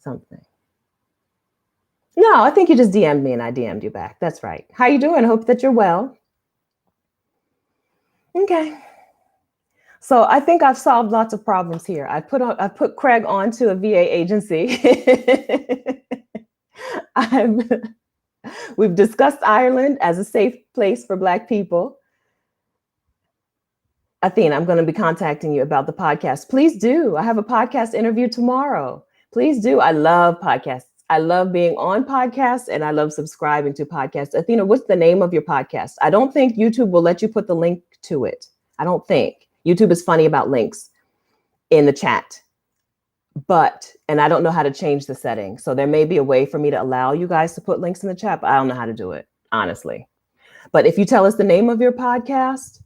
S1: something. No, I think you just DM'd me and I DM'd you back. That's right. How you doing? I hope that you're well. Okay. So I think I've solved lots of problems here. I put Craig onto a VA agency. We've discussed Ireland as a safe place for Black people. Athena, I'm going to be contacting you about the podcast. Please do. I have a podcast interview tomorrow. Please do. I love podcasts. I love being on podcasts and I love subscribing to podcasts. Athena, what's the name of your podcast? I don't think YouTube will let you put the link to it. I don't think. YouTube is funny about links in the chat. And I don't know how to change the settings. So there may be a way for me to allow you guys to put links in the chat, but I don't know how to do it, honestly. But if you tell us the name of your podcast,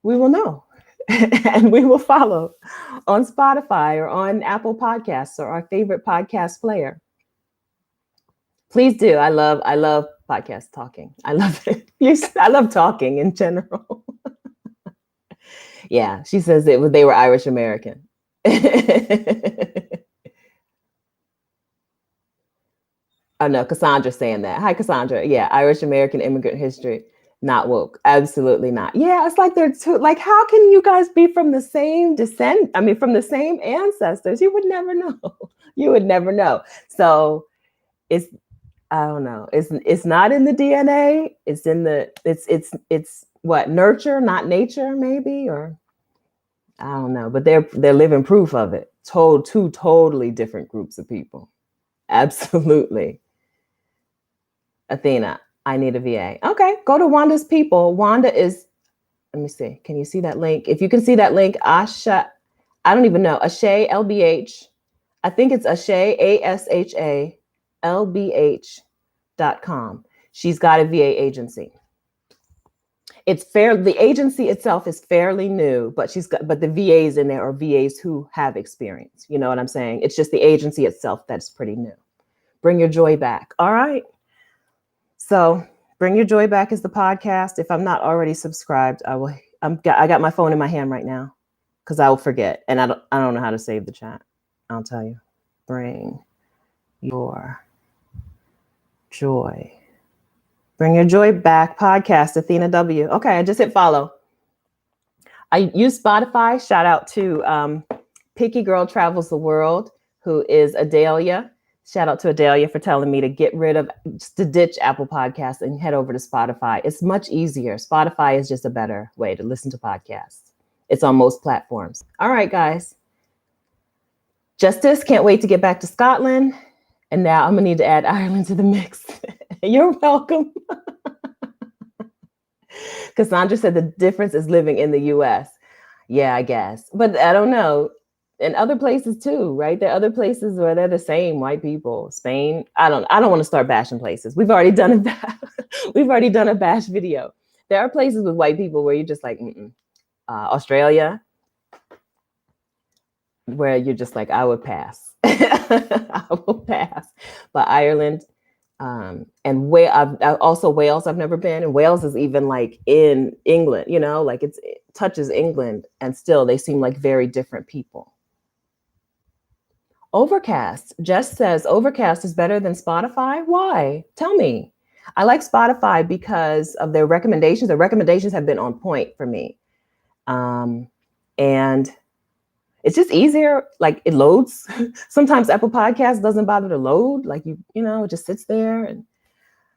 S1: we will know and we will follow on Spotify or on Apple Podcasts or our favorite podcast player. Please do. I love podcast talking. I love it. I love talking in general. Yeah, she says they were Irish American. Oh no, Cassandra's saying that. Hi, Cassandra. Yeah, Irish American immigrant history. Not woke. Absolutely not. Yeah, it's like they're two. Like, how can you guys be from the same descent? I mean, from the same ancestors? You would never know. You would never know. So it's, I don't know. It's not in the DNA. It's in the it's what, nurture, not nature, maybe, or I don't know. But they're living proof of it. Two totally different groups of people. Absolutely. Athena, I need a VA. Okay, go to Wanda's people. Wanda is, let me see. Can you see that link? If you can see that link, Asha, I don't even know. Ashay LBH. I think it's Ashay, ASHA LBH.com. She's got a VA agency. It's fair. The agency itself is fairly new, but the VAs in there are VAs who have experience. You know what I'm saying? It's just the agency itself that's pretty new. Bring Your Joy Back. All right. So Bring Your Joy Back is the podcast. If I'm not already subscribed, I will. I got my phone in my hand right now because I will forget, and I don't know how to save the chat. I'll tell you. Bring Your Joy. Bring Your Joy Back podcast, Athena W. Okay, I just hit follow. I use Spotify. Shout out to Picky Girl Travels the World, who is Adelia. Shout out to Adelia for telling me to ditch Apple Podcasts and head over to Spotify. It's much easier. Spotify is just a better way to listen to podcasts. It's on most platforms. All right, guys. Justice, can't wait to get back to Scotland. And now I'm going to need to add Ireland to the mix. You're welcome. Cassandra said the difference is living in the US. Yeah, I guess. But I don't know. And other places too, right? There are other places where they're the same, white people. Spain. I don't want to start bashing places. We've already done a bash video. There are places with white people where you're just like, Australia, where you're just like, I would pass. I will pass. But Ireland, and also Wales, I've never been. And Wales is even like in England, you know, like it touches England, and still they seem like very different people. Overcast. Jess says Overcast is better than Spotify. Why? Tell me. I like Spotify because of their recommendations. Their recommendations have been on point for me. And it's just easier. Like it loads. Sometimes Apple Podcasts doesn't bother to load. Like it just sits there. And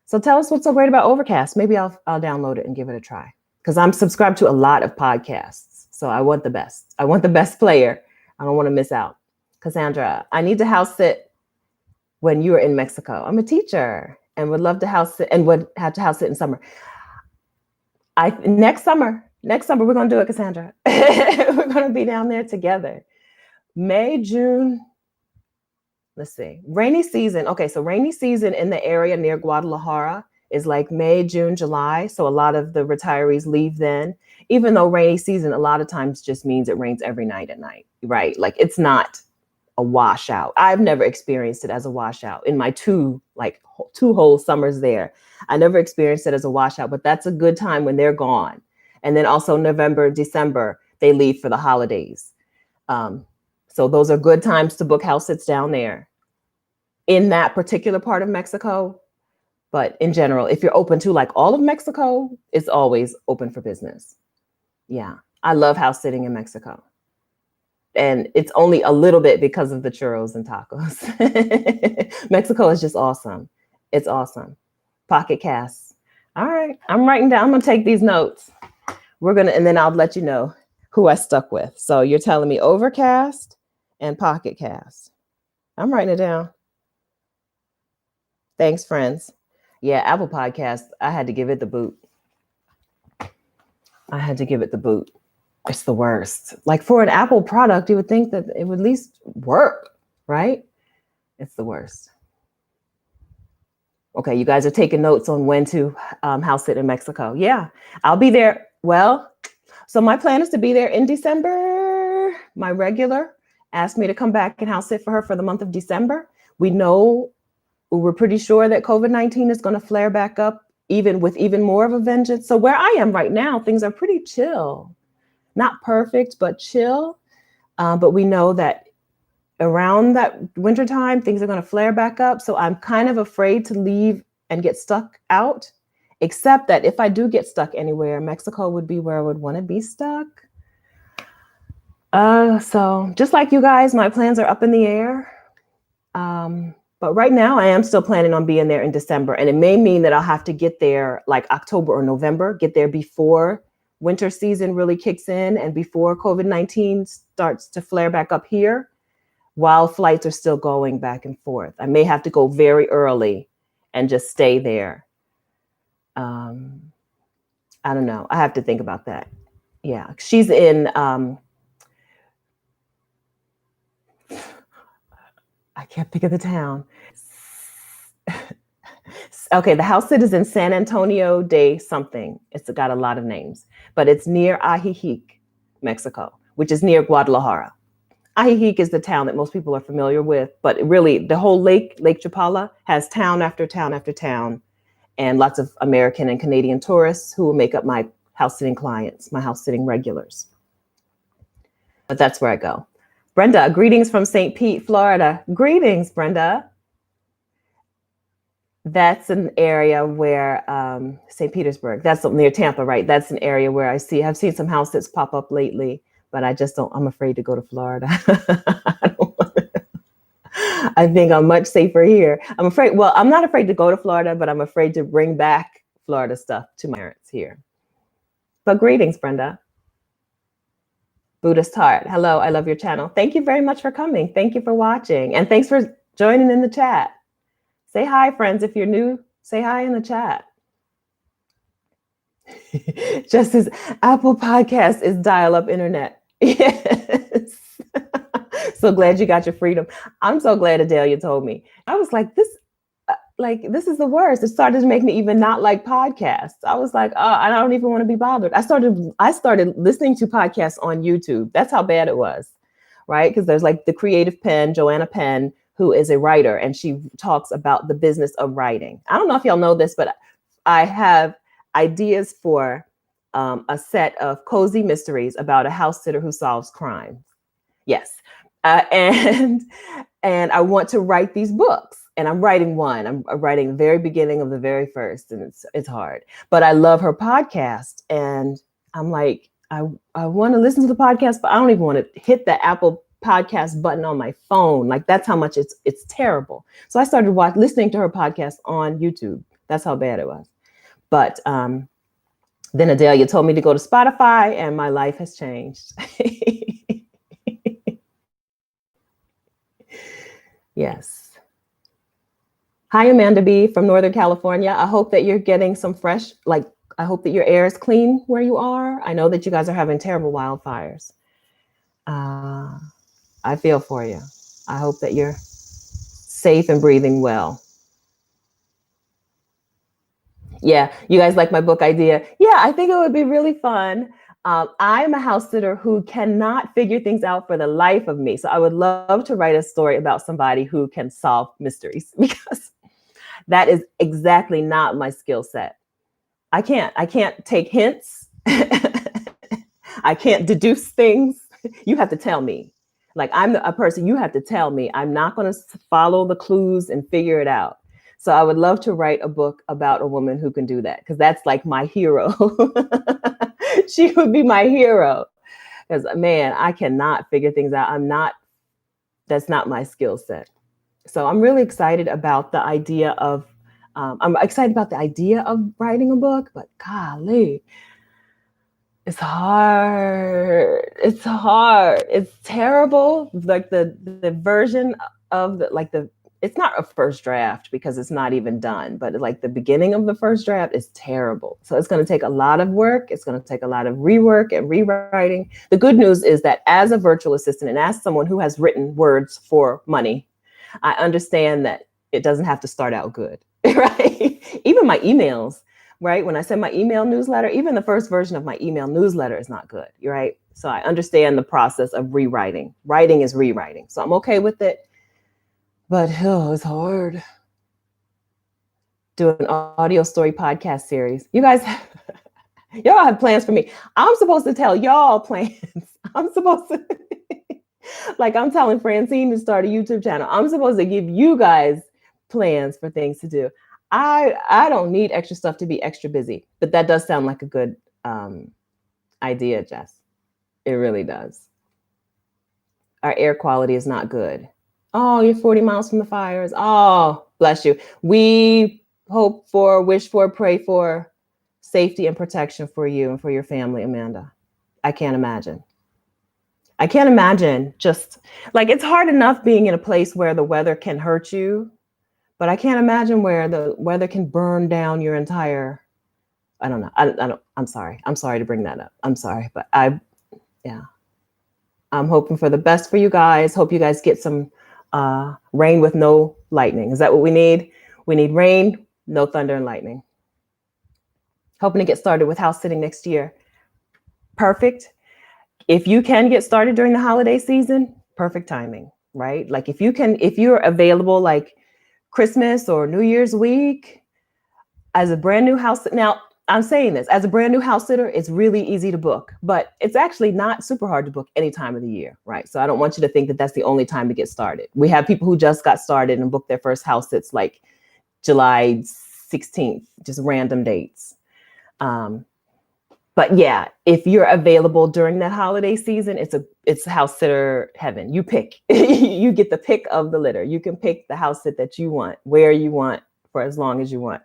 S1: so tell us what's so great about Overcast. Maybe I'll download it and give it a try. Because I'm subscribed to a lot of podcasts. So I want the best. I want the best player. I don't want to miss out. Cassandra, I need to house sit when you are in Mexico. I'm a teacher and would love to house sit and would have to house sit in summer. Next summer, we're going to do it, Cassandra. We're going to be down there together. May, June. Let's see. Rainy season. Okay, so rainy season in the area near Guadalajara is like May, June, July. So a lot of the retirees leave then, even though rainy season a lot of times just means it rains every night at night, right? Like it's not a washout. I've never experienced it as a washout in my two whole summers there. I never experienced it as a washout, but that's a good time when they're gone. And then also November, December, they leave for the holidays. So those are good times to book house sits down there in that particular part of Mexico. But in general, if you're open to like all of Mexico, it's always open for business. Yeah, I love house sitting in Mexico. And it's only a little bit because of the churros and tacos. Mexico is just awesome. It's awesome. Pocket Casts. All right, I'm writing down. I'm going to take these notes. And then I'll let you know who I stuck with. So you're telling me Overcast and Pocket Cast. I'm writing it down. Thanks, friends. Yeah, Apple Podcasts, I had to give it the boot. It's the worst. Like for an Apple product, you would think that it would at least work, right? It's the worst. Okay, you guys are taking notes on when to house sit in Mexico. Yeah, I'll be there. Well, so my plan is to be there in December. My regular asked me to come back and house sit for her for the month of December. We're pretty sure that COVID-19 is going to flare back up even more of a vengeance. So where I am right now, things are pretty chill. Not perfect, but chill. But we know that around that wintertime, things are going to flare back up. So I'm kind of afraid to leave and get stuck out except that if I do get stuck anywhere, Mexico would be where I would want to be stuck. So just like you guys, my plans are up in the air. But right now I am still planning on being there in December, and it may mean that I'll have to get there like October or November, get there before winter season really kicks in and before COVID-19 starts to flare back up here, while flights are still going back and forth. I may have to go very early and just stay there. I don't know. I have to think about that. Yeah, she's in, I can't think of the town. Okay, the house sit is in San Antonio de something. It's got a lot of names, but it's near Ajijic, Mexico, which is near Guadalajara. Ajijic is the town that most people are familiar with, but really the whole Lake Chapala has town after town after town, and lots of American and Canadian tourists who will make up my house sitting clients, my house sitting regulars. But that's where I go. Brenda, greetings from St. Pete, Florida. Greetings, Brenda. That's an area where St. Petersburg, that's near Tampa, right? That's an area where I've seen some houses pop up lately, but I'm afraid to go to Florida. I think I'm much safer here. I'm not afraid to go to Florida, but I'm afraid to bring back Florida stuff to my parents here. But greetings, Brenda. Buddhist Heart. Hello, I love your channel. Thank you very much for coming. Thank you for watching. And thanks for joining in the chat. Say hi, friends. If you're new, say hi in the chat. Just as Apple Podcast is dial-up internet. Yes. So glad you got your freedom. I'm so glad Adelia told me. I was like, this is the worst. It started to make me even not like podcasts. I was like, oh, I don't even want to be bothered. I started listening to podcasts on YouTube. That's how bad it was, right? Because there's like the Creative Pen, Joanna Penn, who is a writer, and she talks about the business of writing. I don't know if y'all know this, but I have ideas for a set of cozy mysteries about a house sitter who solves crimes. Yes. And I want to write these books, and I'm writing one. I'm writing the very beginning of the very first, and it's hard. But I love her podcast, and I'm like, I want to listen to the podcast, but I don't even want to hit the Apple Podcast button on my phone. Like, that's how much it's terrible. So I started listening to her podcast on YouTube. That's how bad it was. But then Adelia told me to go to Spotify, and my life has changed. Yes. Hi, Amanda B. from Northern California. I hope that you're getting some fresh, I hope that your air is clean where you are. I know that you guys are having terrible wildfires. I feel for you. I hope that you're safe and breathing well. Yeah, you guys like my book idea? Yeah, I think it would be really fun. I'm a house sitter who cannot figure things out for the life of me. So I would love to write a story about somebody who can solve mysteries, because that is exactly not my skill set. I can't take hints. I can't deduce things. You have to tell me. Like, I'm a person, you have to tell me. I'm not going to follow the clues and figure it out. So I would love to write a book about a woman who can do that, because that's like my hero. She would be my hero, because, man, I cannot figure things out. That's not my skill set. So I'm really excited about the idea of, writing a book, but golly, it's hard. It's hard. It's terrible. Like the version of it's not a first draft, because it's not even done, but like the beginning of the first draft is terrible. So it's going to take a lot of work. It's going to take a lot of rework and rewriting. The good news is that as a virtual assistant and as someone who has written words for money, I understand that it doesn't have to start out good, right? Even my emails, right? When I send my email newsletter, even the first version of my email newsletter is not good, right? So I understand the process of rewriting. Writing is rewriting. So I'm okay with it. But it's hard. Do an audio story podcast series. You guys, y'all have plans for me. I'm supposed to tell y'all plans. I'm supposed to, like I'm telling Francine to start a YouTube channel. I'm supposed to give you guys plans for things to do. I don't need extra stuff to be extra busy, but that does sound like a good idea, Jess. It really does. Our air quality is not good. Oh, you're 40 miles from the fires. Oh, bless you. We hope for, wish for, pray for safety and protection for you and for your family, Amanda. I can't imagine. I can't imagine just like it's hard enough being in a place where the weather can hurt you, but I can't imagine where the weather can burn down your entire. I don't know. I don't. I'm sorry. I'm sorry to bring that up. I'm sorry, but yeah. I'm hoping for the best for you guys. Hope you guys get some rain with no lightning. Is that what we need? We need rain, no thunder and lightning. Hoping to get started with house sitting next year. Perfect. If you can get started during the holiday season, perfect timing, right? Like if you're available like Christmas or New Year's week as a brand new house. Now, I'm saying this as a brand new house sitter, it's really easy to book, but it's actually not super hard to book any time of the year, right? So I don't want you to think that that's the only time to get started. We have people who just got started and booked their first house sits like July 16th, just random dates. But yeah, if you're available during that holiday season, it's house sitter heaven. You pick, you get the pick of the litter. You can pick the house sit that you want, where you want, for as long as you want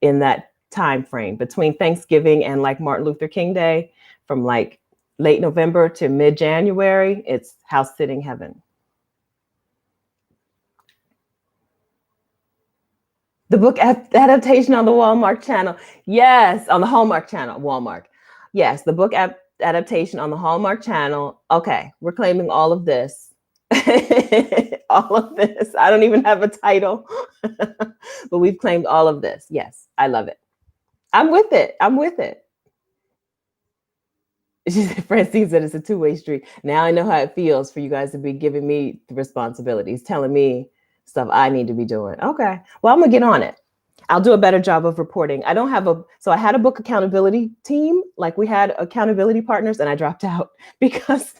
S1: in that time frame between Thanksgiving and like Martin Luther King Day, from like late November to mid-January, it's house sitting heaven. The book adaptation on the Walmart channel. Yes, on the Hallmark channel, Walmart. Yes, the book adaptation on the Hallmark channel. Okay, we're claiming all of this. All of this. I don't even have a title, but we've claimed all of this. Yes, I love it. I'm with it. I'm with it. She said, Francine said it's a two-way street. Now I know how it feels for you guys to be giving me the responsibilities, telling me stuff I need to be doing. Okay. Well, I'm going to get on it. I'll do a better job of reporting. I don't have so I had a book accountability team. Like we had accountability partners and I dropped out because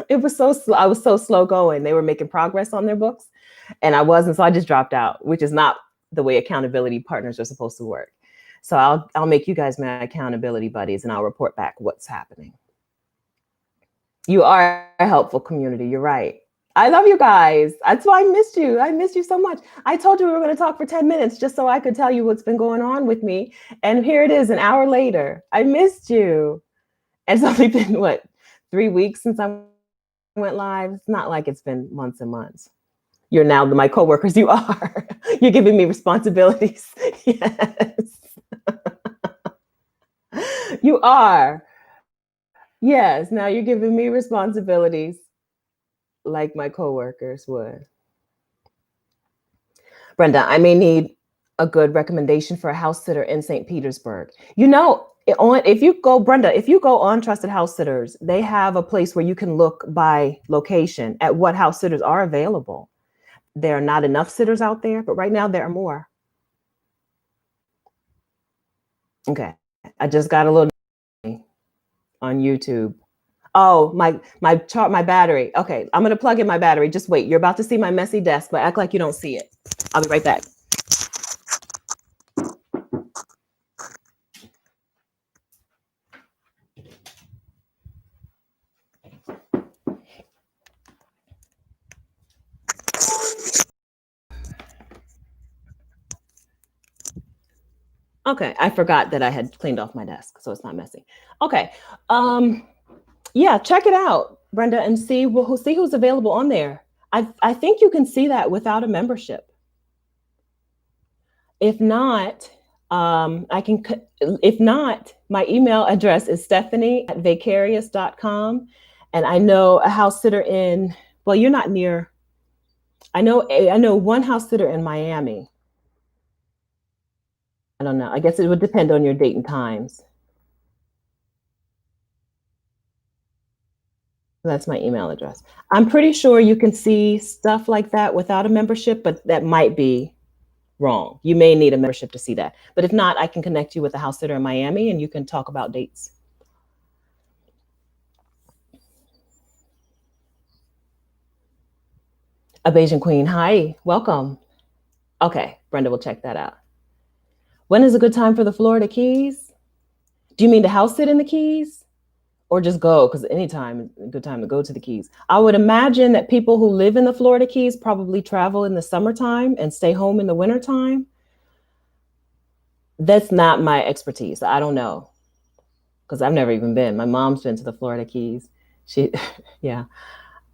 S1: it was so slow. I was so slow going. They were making progress on their books and I wasn't. So I just dropped out, which is not the way accountability partners are supposed to work. So I'll make you guys my accountability buddies and I'll report back what's happening. You are a helpful community. You're right. I love you guys. That's why I missed you. I missed you so much. I told you we were going to talk for 10 minutes just so I could tell you what's been going on with me. And here it is, an hour later. I missed you. And it's only been, 3 weeks since I went live? It's not like it's been months and months. You're now my coworkers. You are. You're giving me responsibilities. Yes. You are. Yes. Now you're giving me responsibilities like my coworkers would. Brenda, I may need a good recommendation for a house sitter in St. Petersburg. If you go on Trusted House Sitters, they have a place where you can look by location at what house sitters are available. There are not enough sitters out there, but right now there are more. Okay. I just got a little on YouTube. Oh, my battery. Okay, I'm gonna plug in my battery. Just wait. You're about to see my messy desk, but act like you don't see it. I'll be right back. Okay, I forgot that I had cleaned off my desk, so it's not messy. Okay, yeah, check it out, Brenda, and see who's available on there. I think you can see that without a membership. If not, if not, my email address is stephanie@vicarious.com. And I know a house sitter you're not near. I know one house sitter in Miami. I don't know. I guess it would depend on your date and times. That's my email address. I'm pretty sure you can see stuff like that without a membership, but that might be wrong. You may need a membership to see that. But if not, I can connect you with a house sitter in Miami and you can talk about dates. A Bayesian Queen, hi, welcome. Okay, Brenda will check that out. When is a good time for the Florida Keys? Do you mean to house sit in the Keys? Or just go? Because anytime is a good time to go to the Keys. I would imagine that people who live in the Florida Keys probably travel in the summertime and stay home in the wintertime. That's not my expertise. I don't know. Because I've never even been. My mom's been to the Florida Keys. Yeah.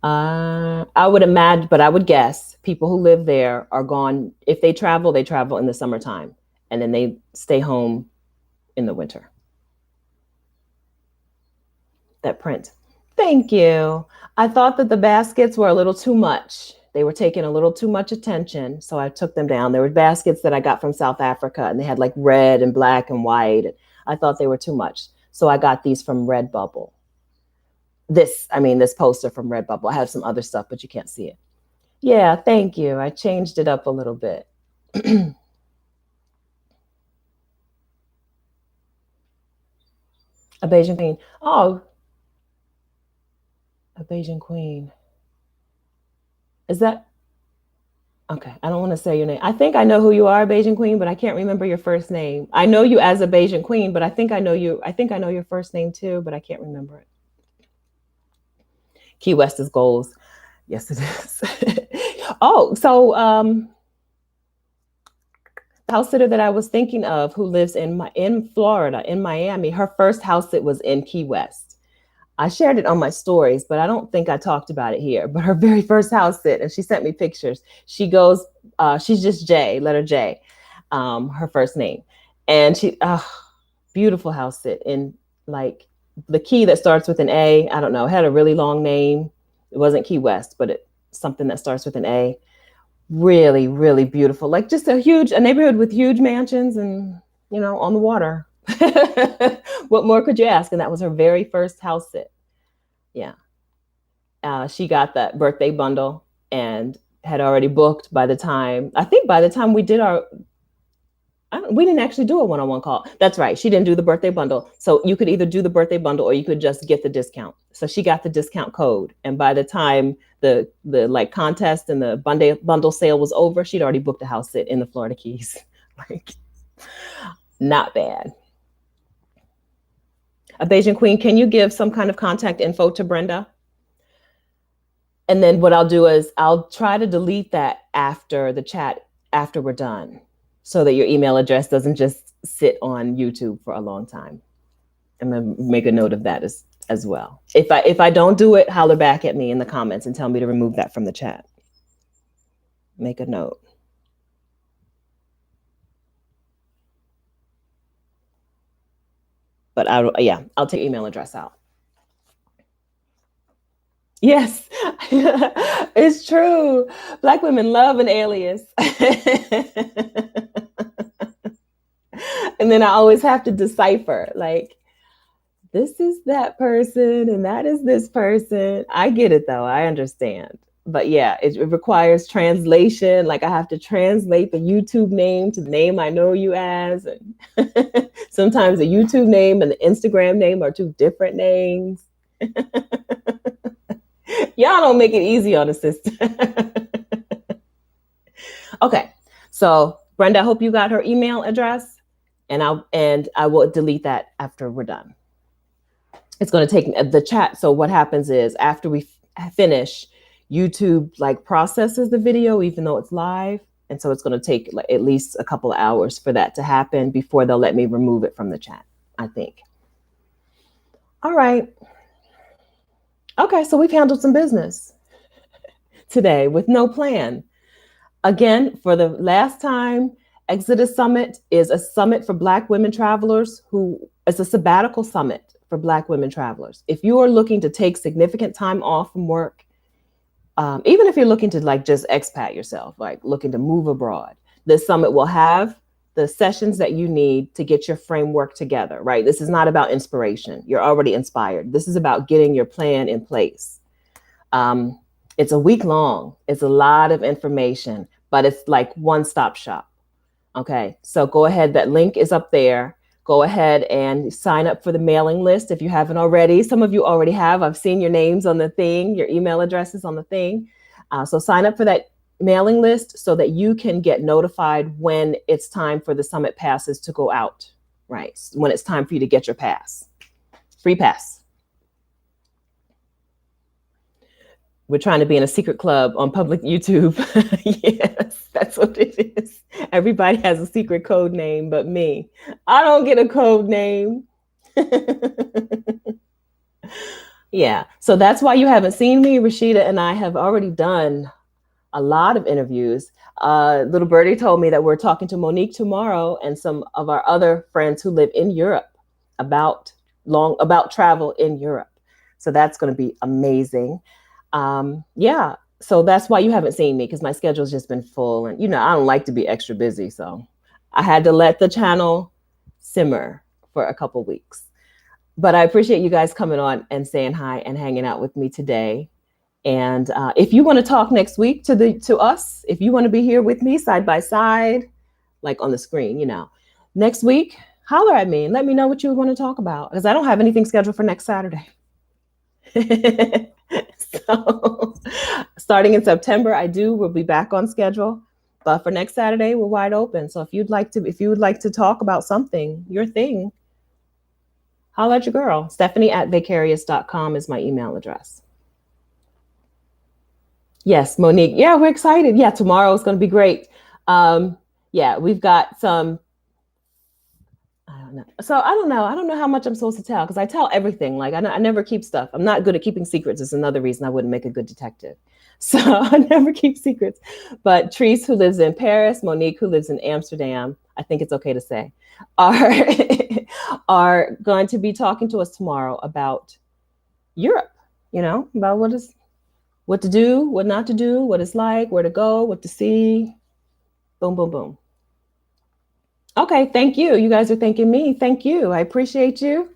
S1: I would imagine, but I would guess people who live there are gone. If they travel in the summertime, and then they stay home in the winter. That print. Thank you. I thought that the baskets were a little too much. They were taking a little too much attention, so I took them down. There were baskets that I got from South Africa, and they had like red and black and white. I thought they were too much, so I got these from Redbubble. This poster from Redbubble. I have some other stuff, but you can't see it. Yeah, thank you. I changed it up a little bit. A Bajan queen. Oh, a Bajan queen. Is that okay? I don't want to say your name. I think I know who you are, Bajan queen, but I can't remember your first name. I know you as a Bajan queen, but I think I know you. I think I know your first name too, but I can't remember it. Key West is goals. Yes, it is. Oh, so the house sitter that I was thinking of, who lives in Florida, in Miami, her first house sit was in Key West. I shared it on my stories, but I don't think I talked about it here. But her very first house sit, and she sent me pictures. She goes, she's just J, letter J, her first name. And beautiful house sit in like the key that starts with an A. I don't know, it had a really long name. It wasn't Key West, but it's something that starts with an A. Really, really beautiful. Like just a neighborhood with huge mansions and, on the water. What more could you ask? And that was her very first house sit. Yeah. She got that birthday bundle and had already booked by the time we did we didn't actually do a one-on-one call. That's right. She didn't do the birthday bundle. So you could either do the birthday bundle or you could just get the discount. So she got the discount code. And by the time the like contest and the bundle sale was over, she'd already booked a house sit in the Florida Keys. Like, not bad. A Bajan queen, can you give some kind of contact info to Brenda? And then what I'll do is I'll try to delete that after the chat, after we're done, so that your email address doesn't just sit on YouTube for a long time. I'm gonna make a note of that as well. If I don't do it, holler back at me in the comments and tell me to remove that from the chat. Make a note. But I'll take email address out. Yes, it's true. Black women love an alias. And then I always have to decipher, like, this is that person and that is this person. I get it though, I understand. But yeah, it requires translation. Like I have to translate the YouTube name to the name I know you as. And sometimes the YouTube name and the Instagram name are two different names. Y'all don't make it easy on the system. Okay, so Brenda, I hope you got her email address, and I will delete that after we're done. It's going to take the chat. So what happens is after we finish, YouTube like processes the video, even though it's live. And so it's going to take like at least a couple of hours for that to happen before they'll let me remove it from the chat, I think. All right. Okay, so we've handled some business today with no plan. Again, for the last time, Exodus Summit is a summit for Black women travelers it's a sabbatical summit for Black women travelers. If you are looking to take significant time off from work, even if you're looking to like just expat yourself, like looking to move abroad, this summit will have the sessions that you need to get your framework together, right? This is not about inspiration. You're already inspired. This is about getting your plan in place. It's a week long. It's a lot of information, but it's like one-stop shop. Okay, so go ahead. That link is up there. Go ahead and sign up for the mailing list if you haven't already. Some of you already have. I've seen your names on the thing, your email addresses on the thing. So sign up for that mailing list so that you can get notified when it's time for the summit passes to go out, right? When it's time for you to get your pass, free pass. We're trying to be in a secret club on public YouTube. Yes, that's what it is. Everybody has a secret code name but me. I don't get a code name. Yeah, so that's why you haven't seen me. Rashida and I have already done a lot of interviews. Little Birdie told me that we're talking to Monique tomorrow and some of our other friends who live in Europe about travel in Europe. So that's going to be amazing. Yeah, so that's why you haven't seen me, because my schedule's just been full, and I don't like to be extra busy, so I had to let the channel simmer for a couple weeks. But I appreciate you guys coming on and saying hi and hanging out with me today. And if you want to talk next week to us, if you want to be here with me side by side, like on the screen, next week, holler at me and let me know what you want to talk about, because I don't have anything scheduled for next Saturday. So starting in September, we'll be back on schedule. But for next Saturday, we're wide open. So if you would like to talk about something, your thing, holler at your girl. Stephanie@vicarious.com is my email address. Yes, Monique. Yeah, we're excited. Yeah, tomorrow is going to be great. Yeah, we've got some. I don't know. So I don't know. I don't know how much I'm supposed to tell, because I tell everything. Like I never keep stuff. I'm not good at keeping secrets. It's another reason I wouldn't make a good detective. So I never keep secrets. But Therese, who lives in Paris, Monique, who lives in Amsterdam, I think it's okay to say, are going to be talking to us tomorrow about Europe. About what to do, what not to do, what it's like, where to go, what to see. Boom, boom, boom. Okay, thank you. You guys are thanking me. Thank you. I appreciate you.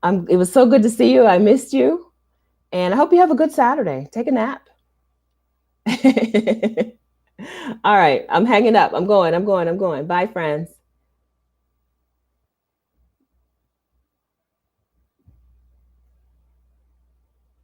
S1: It was so good to see you. I missed you. And I hope you have a good Saturday. Take a nap. All right, I'm hanging up. I'm going. Bye, friends.